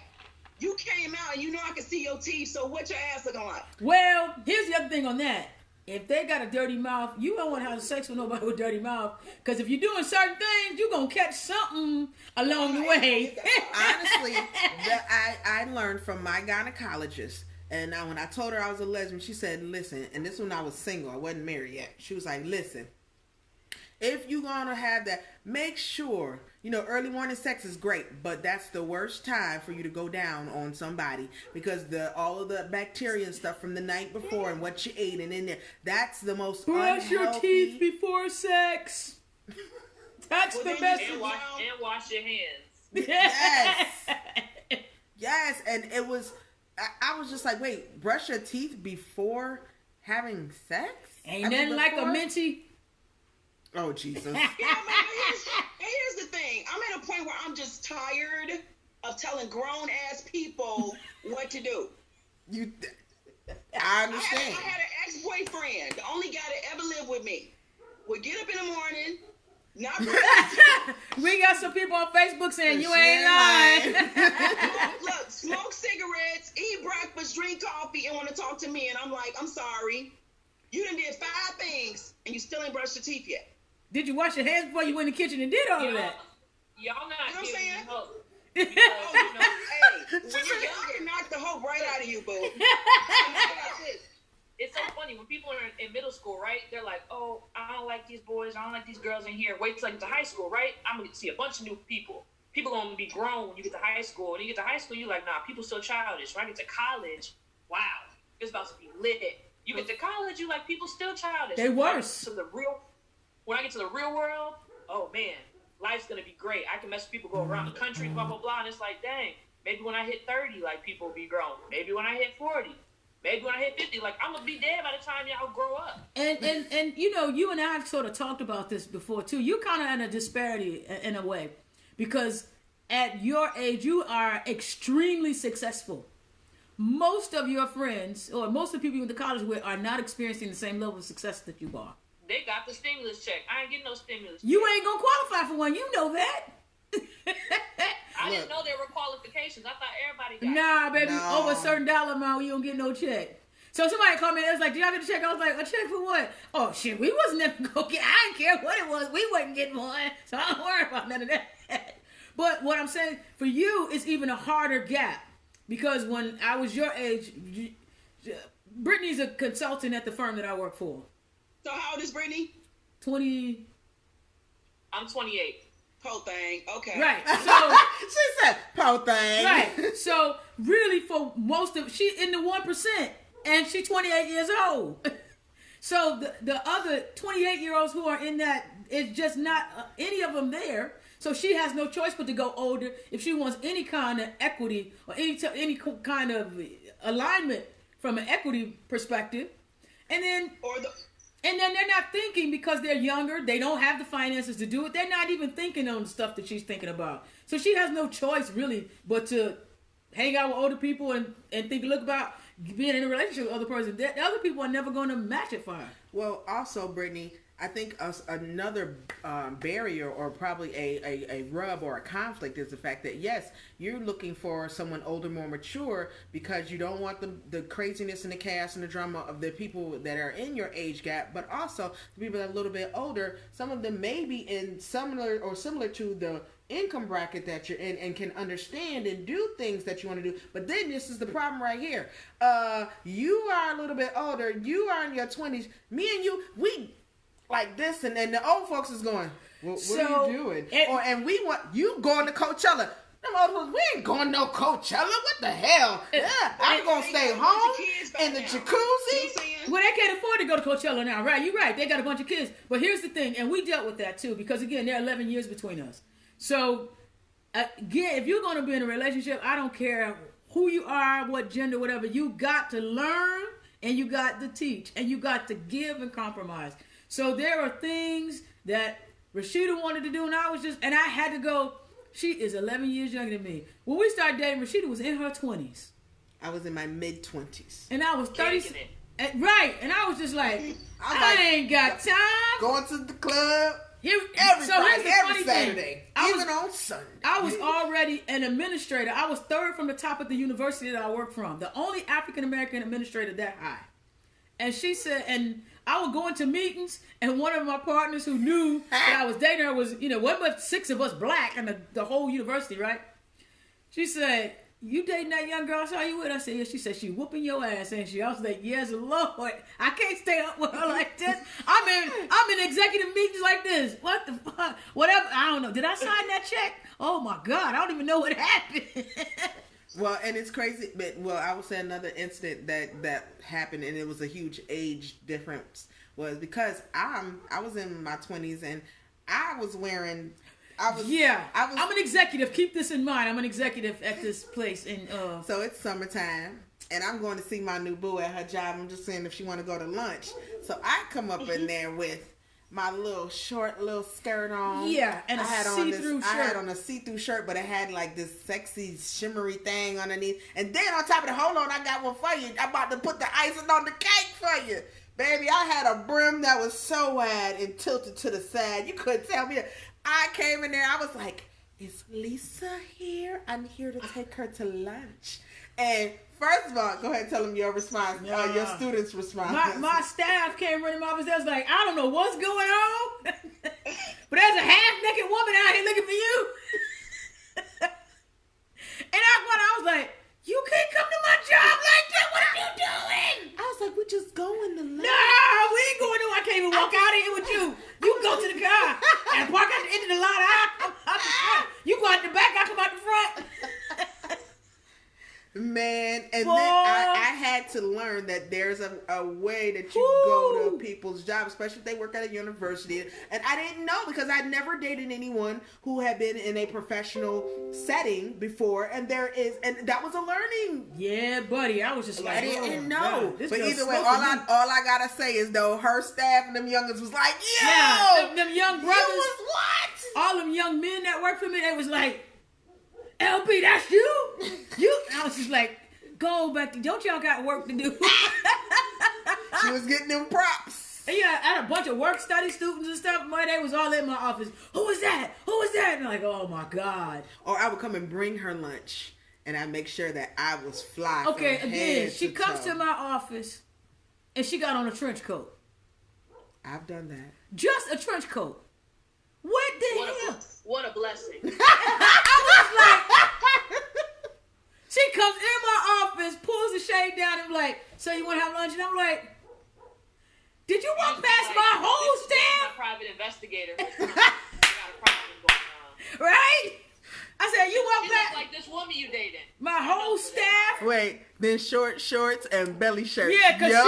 you came out and you know I can see your teeth, so what's your ass looking like? well, here's the other thing on that. If they got a dirty mouth, you don't want to have sex with nobody with a dirty mouth. Because if you're doing certain things, you're going to catch something along the way. Honestly, I learned from my gynecologist. And when I told her I was a lesbian, she said, "Listen," and this when I was single, I wasn't married yet. She was like, "Listen, if you're going to have that, make sure, early morning sex is great, but that's the worst time for you to go down on somebody because all of the bacteria and stuff from the night before and what you ate and in there, that's the most Brush your unhealthy." teeth before sex. That's the best. And wash your hands. Yes. Yes, and it was, I was just like, wait, brush your teeth before having sex? Ain't nothing like a before? minty. Oh, Jesus. Yeah, man, here's the thing. I'm at a point where I'm just tired of telling grown-ass people what to do. I understand. I had an ex-boyfriend, the only guy that ever lived with me, would get up in the morning, not We got some people on Facebook saying you She ain't lying. look, smoke cigarettes, eat breakfast, drink coffee, and want to talk to me. And I'm like, I'm sorry. You done did 5 things, and you still ain't brushed your teeth yet. Did you wash your hands before you went in the kitchen and did all of that? y'all not You know what I'm giving saying? me hope. Oh, You know, hey, when you're young, it knock the hope right out of you, boo. it's so funny when people are in middle school, right? They're like, "Oh, I don't like these boys. I don't like these girls in here." Wait till I get to high school, right? I'm gonna see a bunch of new people. People gonna be grown when you get to high school. When you get to high school, you're like, "Nah, people still childish." When I get to college, wow, it's about to be lit. You get to college, you like people still childish. They worse. When I get to the real world, oh man, life's gonna be great. I can mess with people, go around the country, blah blah blah, and it's like, dang, maybe when I hit 30, like people will be grown. Maybe when I hit 40. Maybe when I hit 50, like I'm gonna be dead by the time y'all grow up. And you know, you and I have sort of talked about this before too. You're kind of in a disparity in a way, because at your age you are extremely successful. Most of your friends, or most of the people you went to college with, are not experiencing the same level of success that you are. They got the stimulus check. I ain't getting no stimulus check. You ain't gonna qualify for one. You know that. I didn't know there were qualifications. I thought everybody got Nah, baby, No. over a certain dollar amount, you don't get no check. So somebody called me and was like, "Did y'all get a check?" I was like, "A check for what?" "Oh shit, we wasn't never gonna get. I didn't care what it was. We wasn't getting one, so I don't worry about none of that." But what I'm saying for you is even a harder gap, because when I was your age, Brittany's a consultant at the firm that I work for. So how old is Brittany? 20. I'm 28. Whole thing. Okay. Right. So. She said, "Po thing." Right. So really, for most of she in the 1%, and she's 28 years old. So the other 28-year-olds who are in that, it's just not any of them there. So she has no choice but to go older if she wants any kind of equity or any kind of alignment from an equity perspective. And then they're not thinking, because they're younger, they don't have the finances to do it. They're not even thinking on the stuff that she's thinking about. So she has no choice really but to hang out with older people and look about being in a relationship with other person. The other people are never going to match it for her. Well, also, Brittany, I think another barrier, or probably a rub or a conflict, is the fact that, yes, you're looking for someone older, more mature, because you don't want the craziness and the chaos and the drama of the people that are in your age gap, but also the people that are a little bit older. Some of them may be in similar to the income bracket that you're in and can understand and do things that you want to do. But then this is the problem right here. You are a little bit older. You are in your 20s. Me and you, we like this, and then the old folks is going, "What are you doing?" And we want you going to Coachella. Them old folks, we ain't going no Coachella. What the hell? I'm gonna stay home in the jacuzzi. Well, they can't afford to go to Coachella now, right? You're right. They got a bunch of kids. But here's the thing, and we dealt with that too, because again, there are 11 years between us. So again, if you're going to be in a relationship, I don't care who you are, what gender, whatever, you got to learn, and you got to teach, and you got to give and compromise. So there are things that Rasheida wanted to do, and I had to go. She is 11 years younger than me. When we started dating, Rasheida was in her 20s. I was in my mid-20s. And I was 30. Right. And I was just like, I ain't got time. Going to the club. Every Saturday, even on Sunday. I was already an administrator. I was third from the top of the university that I worked from. The only African American administrator that high. And she said, and I would go into meetings, and one of my partners who knew that I was dating her was, one but 6 of us black in the whole university, right? She said, "You dating that young girl I saw you with?" I said, "Yeah." She said, "She whooping your ass, ain't she?" I was like, "Yes, Lord. I can't stay up with her like this. I'm in executive meetings like this. What the fuck? Whatever. I don't know. Did I sign that check? Oh my God. I don't even know what happened." Well, and it's crazy, but I would say another incident that happened, and it was a huge age difference, was because I was in my 20s, and I was wearing. I'm an executive. Keep this in mind. I'm an executive at this place, and so it's summertime, and I'm going to see my new boo at her job. I'm just saying if she want to go to lunch. So I come up in there with my little short skirt on. Yeah, and I had on a see-through shirt, but it had like this sexy shimmery thing underneath. And then on top of it, hold on, I got one for you. I'm about to put the icing on the cake for you. Baby, I had a brim that was so wide and tilted to the side. You couldn't tell me. I came in there, I was like, "Is Lisa here? I'm here to take her to lunch." And first of all, go ahead and tell them your response, your students' response. My staff came running my office. They was like, "I don't know what's going on." But there's a half-naked woman out here looking for you. And I was like, you can't come to my job like that. What are you doing? I was like, we just going to lunch. No, we ain't going to. I can't even walk out of here with you. You go to the car and park out the end of the lot. I come out the front. You go out the back. I come out the front. Man, and Boy. then I had to learn that there's a way that you go to people's jobs, especially if they work at a university. And I didn't know because I'd never dated anyone who had been in a professional setting before. And that was a learning. Yeah, buddy. I was just like, I didn't know. God, this But girl's either way, smoking me. all I gotta say is though, her staff and them youngins was like, yo, Yeah, them young brothers, you was what? all them young men that work for me, they was like, LP, that's you? You? I was just like, go back to, don't y'all got work to do? She was getting them props. And yeah, I had a bunch of work study students and stuff. Man, they was all in my office. Who was that? Who was that? And I'm like, oh my God. Or I would come and bring her lunch, and I make sure that I was fly. Okay, from again, head she to comes toe. to my office and she got on a trench coat. I've done that. Just a trench coat. What the hell? What a blessing. I was like, she comes in my office, pulls the shade down, and be like, so you want to have lunch? And I'm like, did you walk past my whole This is staff? my private investigator. I got a problem going on. Right? I said, you You walk look past like this woman you dated. my whole staff? Wait, then short shorts and belly shirts. Yeah, because Yup.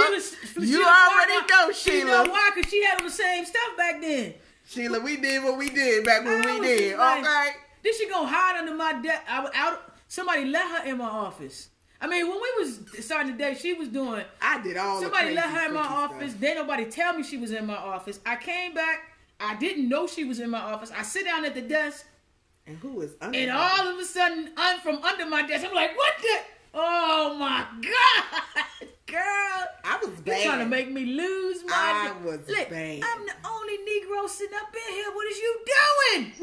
she You was already know, You Sheila. know why? Because she had on the same stuff back then. Sheila, we did what we did back when I we was did. just like, Okay. Then she gonna hide under my desk. Somebody let her in my office. I mean, when we was starting the day, she was doing. I did all Somebody the let crazy her in my freaky office. stuff. Then nobody tell me she was in my office. I came back. I didn't know she was in my office. I sit down at the desk, And who is under and her? all of a sudden, from under my desk, I'm like, what the? Oh my God, girl! I was You bad. trying to make me lose my? I was Look, bad. I'm the only Negro sitting up in here. What is you doing?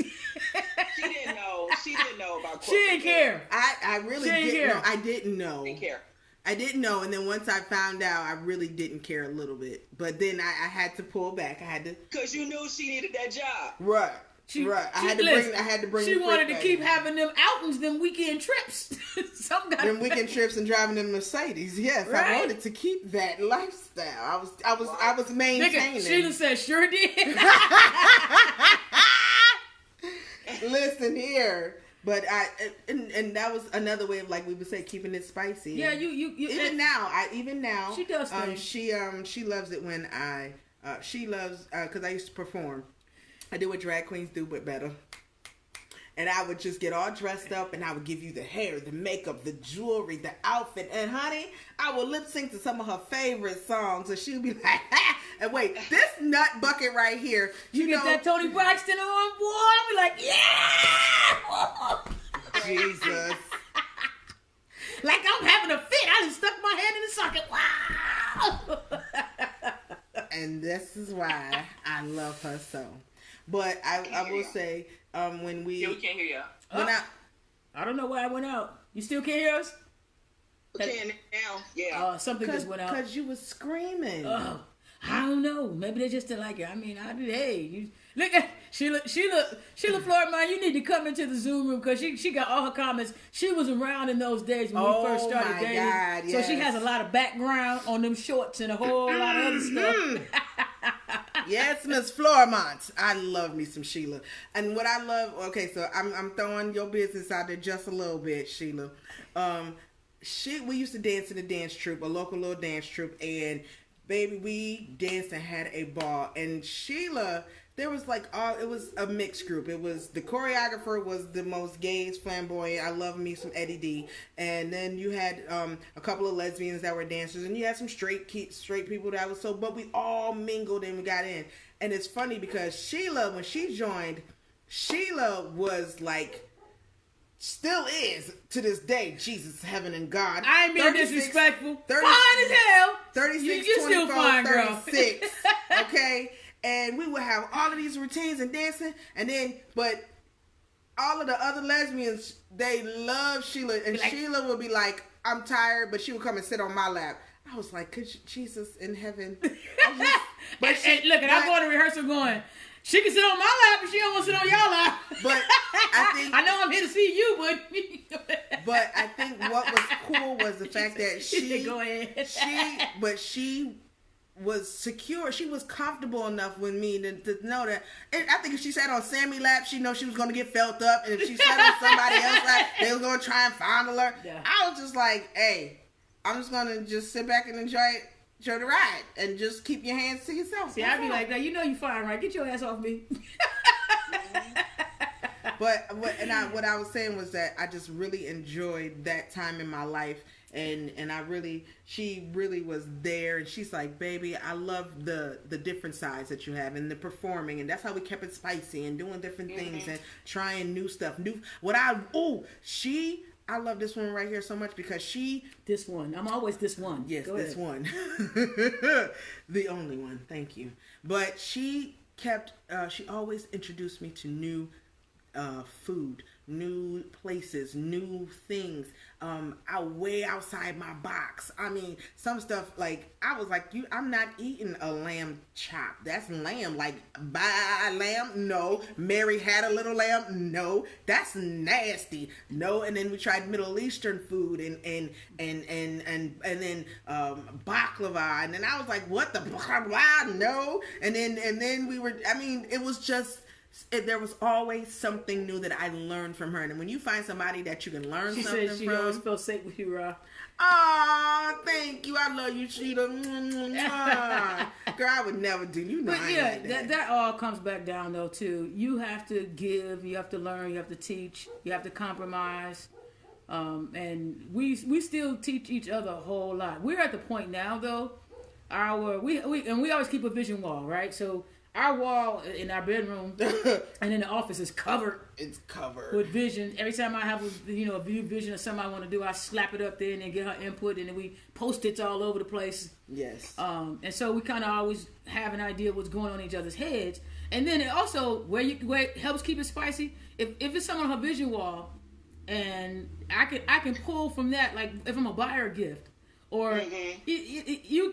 She didn't know. She didn't know about. She didn't care. I really She didn't didn't care. know. I didn't know. Didn't care. I didn't know, and then once I found out, I really didn't care a little bit. But then I had to pull back. I had to. Because you knew she needed that job. Right. Right. I had to bring. She the wanted freak to back. keep having them outings, them weekend trips. Some guy. them weekend trips and driving them Mercedes. Yes, Right. I wanted to keep that lifestyle. I was maintaining. Nigga, Sheila said, sure did. Listen here, but and that was another way of, like we would say, keeping it spicy. Yeah, you Even now, She does things. She loves it when she loves because I used to perform. I did what drag queens do, but better. And I would just get all dressed up, and I would give you the hair, the makeup, the jewelry, the outfit. And honey, I would lip sync to some of her favorite songs, and she would be like, ha! And wait, this nut bucket right here, You get that Tony Braxton on, boy. I'll be like, yeah. Jesus. Like I'm having a fit. I just stuck my hand in the socket. Wow. And this is why I love her so. But I will say, when we... Yeah, we can't hear you. When I don't know why I went out. You still can't hear us? We can now. Yeah. Something just went out. Because you was screaming. Oh, I don't know. Maybe they just didn't like it. I mean, you look at Sheila Floyd, man. You need to come into the Zoom room because she got all her comments. She was around in those days when we first started dating. God, yes. So she has a lot of background on them shorts and a whole lot of other stuff. Yes, Miss Floormont. I love me some Sheila. And what I love, okay, so I'm throwing your business out there just a little bit, Sheila. We used to dance in a dance troupe, a local little dance troupe, and baby, we danced and had a ball. And Sheila, there was it was a mixed group. It was, the choreographer was the most gayest, flamboyant. I love me some Eddie D. And then you had a couple of lesbians that were dancers, and you had some straight people that was so, but we all mingled and we got in. And it's funny because Sheila, when she joined, Sheila was like, still is to this day, Jesus, heaven, and God. I ain't being disrespectful. Fine as hell. 36, you 24, still fine, girl. 36. Okay? And we would have all of these routines and dancing, and then, but all of the other lesbians, they love Sheila, and Sheila would be like, I'm tired, but she would come and sit on my lap. I was like, could you, Jesus in heaven. But I'm going to rehearsal going, She can sit on my lap, but she don't want to sit on your lap. But I think I know I'm here to see you, but I think what was cool was the fact that she go ahead. she was secure. She was comfortable enough with me to know that. And I think if she sat on Sammy's lap, she know she was going to get felt up. And if she sat on somebody else's lap, they were going to try and fondle her. Yeah. I was just like, hey, I'm just going to just sit back and enjoy the ride and just keep your hands to yourself. See, I'd be like, now you know you fine, right? Get your ass off me. But what I was saying was that I just really enjoyed that time in my life, and she really was there, and she's like, baby, I love the different sides that you have and the performing, and that's how we kept it spicy and doing different things and trying new stuff. I love this one right here so much because this one. I'm always this one. Yes, Go this ahead. one. The only one. Thank you. But she always introduced me to new food, new places, new things, way outside my box. I mean, some stuff like, I was like, I'm not eating a lamb chop. That's lamb. Like, buy lamb? No. Mary had a little lamb? No. That's nasty. No. And then we tried Middle Eastern food and then baklava. And then I was like, what the baklava? No. And then it was just, there was always something new that I learned from her. And when you find somebody that you can learn something from. She said she always felt safe with you, Ra. Oh, thank you. I love you, Sheeta. Girl, I would never do you. But yeah, that all comes back down though too. You have to give, you have to learn, you have to teach, you have to compromise. And we still teach each other a whole lot. We're at the point now though, we always keep a vision wall, right? So our wall in our bedroom and in the office is covered. It's covered with vision. Every time I have a view vision of something I want to do, I slap it up there and then get her input, and then we post-its all over the place. Yes. And so we kind of always have an idea of what's going on in each other's heads. And then it also where it helps keep it spicy. If it's something on her vision wall, and I can pull from that, like if I'm a buyer a gift. Or you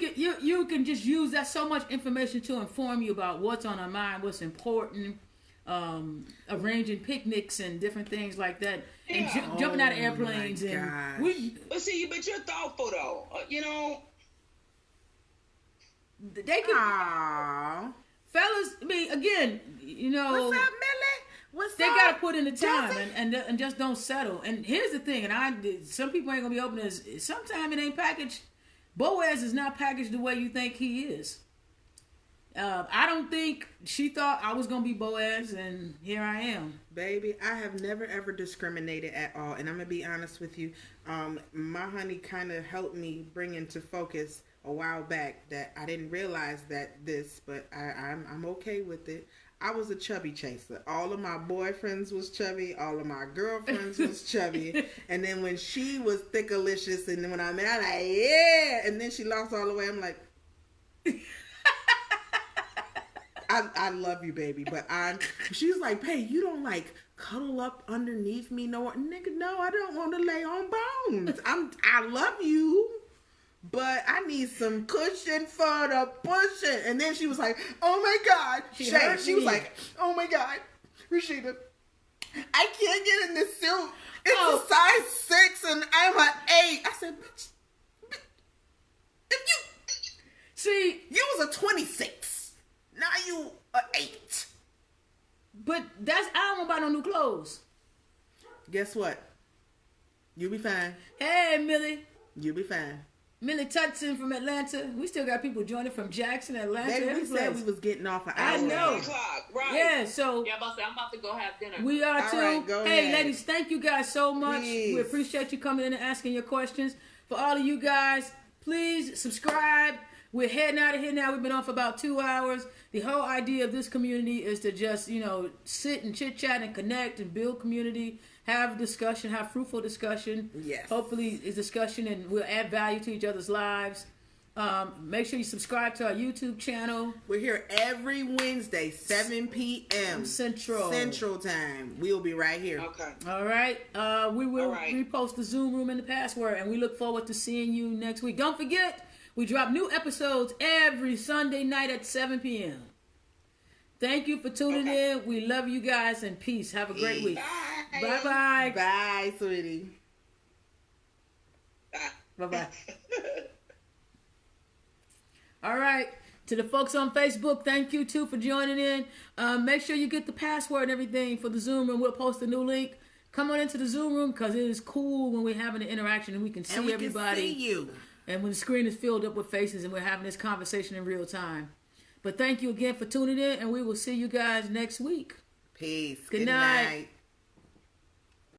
can just use that so much information to inform you about what's on our mind, what's important, arranging picnics and different things like that, and jumping out of airplanes. But you're thoughtful though. They can, fellas. I mean, again, What's up, Millie? They gotta put in the time and just don't settle. And here's the thing, and some people ain't gonna be open to this. Sometimes it ain't packaged. Boaz is not packaged the way you think he is. I don't think she thought I was gonna be Boaz, and here I am. Baby, I have never ever discriminated at all, and I'm gonna be honest with you. My honey kind of helped me bring into focus a while back that I didn't realize but I'm okay with it. I was a chubby chaser. All of my boyfriends was chubby. All of my girlfriends was chubby. And then when she was thickalicious, and then when I met her, like, yeah. And then she lost all the way. I'm like, I love you, baby. But she's like, hey, you don't like cuddle up underneath me. No, nigga, no, I don't want to lay on bones. I love you. But I need some cushion for the pushing. And then she was like, oh my God. She was like, oh my God, Rasheida, I can't get in this suit. It's a size 6 and I'm an 8. I said, bitch, you was a 26. Now you a 8. But I don't want to buy no new clothes. Guess what? You'll be fine. Hey, Millie. You'll be fine. Millie Tutson from Atlanta. We still got people joining from Jackson, Atlanta. Baby, we said we was getting off an hour. I know. 8 o'clock, right? Yeah, so I'm about to go have dinner. We are too. Right, go hey, ahead. ladies, thank you guys so much. Please. We appreciate you coming in and asking your questions. For all of you guys, please subscribe. We're heading out of here now. We've been on for about 2 hours. The whole idea of this community is to just, sit and chit chat and connect and build community. Have discussion, have fruitful discussion. Yes. Hopefully it's discussion and we'll add value to each other's lives. Make sure you subscribe to our YouTube channel. We're here every Wednesday, 7 p.m. Central Time. We'll be right here. Okay. All right. We will repost the Zoom room and the password, and we look forward to seeing you next week. Don't forget, we drop new episodes every Sunday night at 7 p.m. Thank you for tuning in. We love you guys and peace. Have a great week. Bye. Bye. Bye, sweetie. Bye. All right. To the folks on Facebook, thank you too for joining in. Make sure you get the password and everything for the Zoom room. We'll post a new link. Come on into the Zoom room because it is cool when we're having an interaction and we can see everybody. Can see you. And when the screen is filled up with faces and we're having this conversation in real time. But thank you again for tuning in, and we will see you guys next week. Peace. Good night.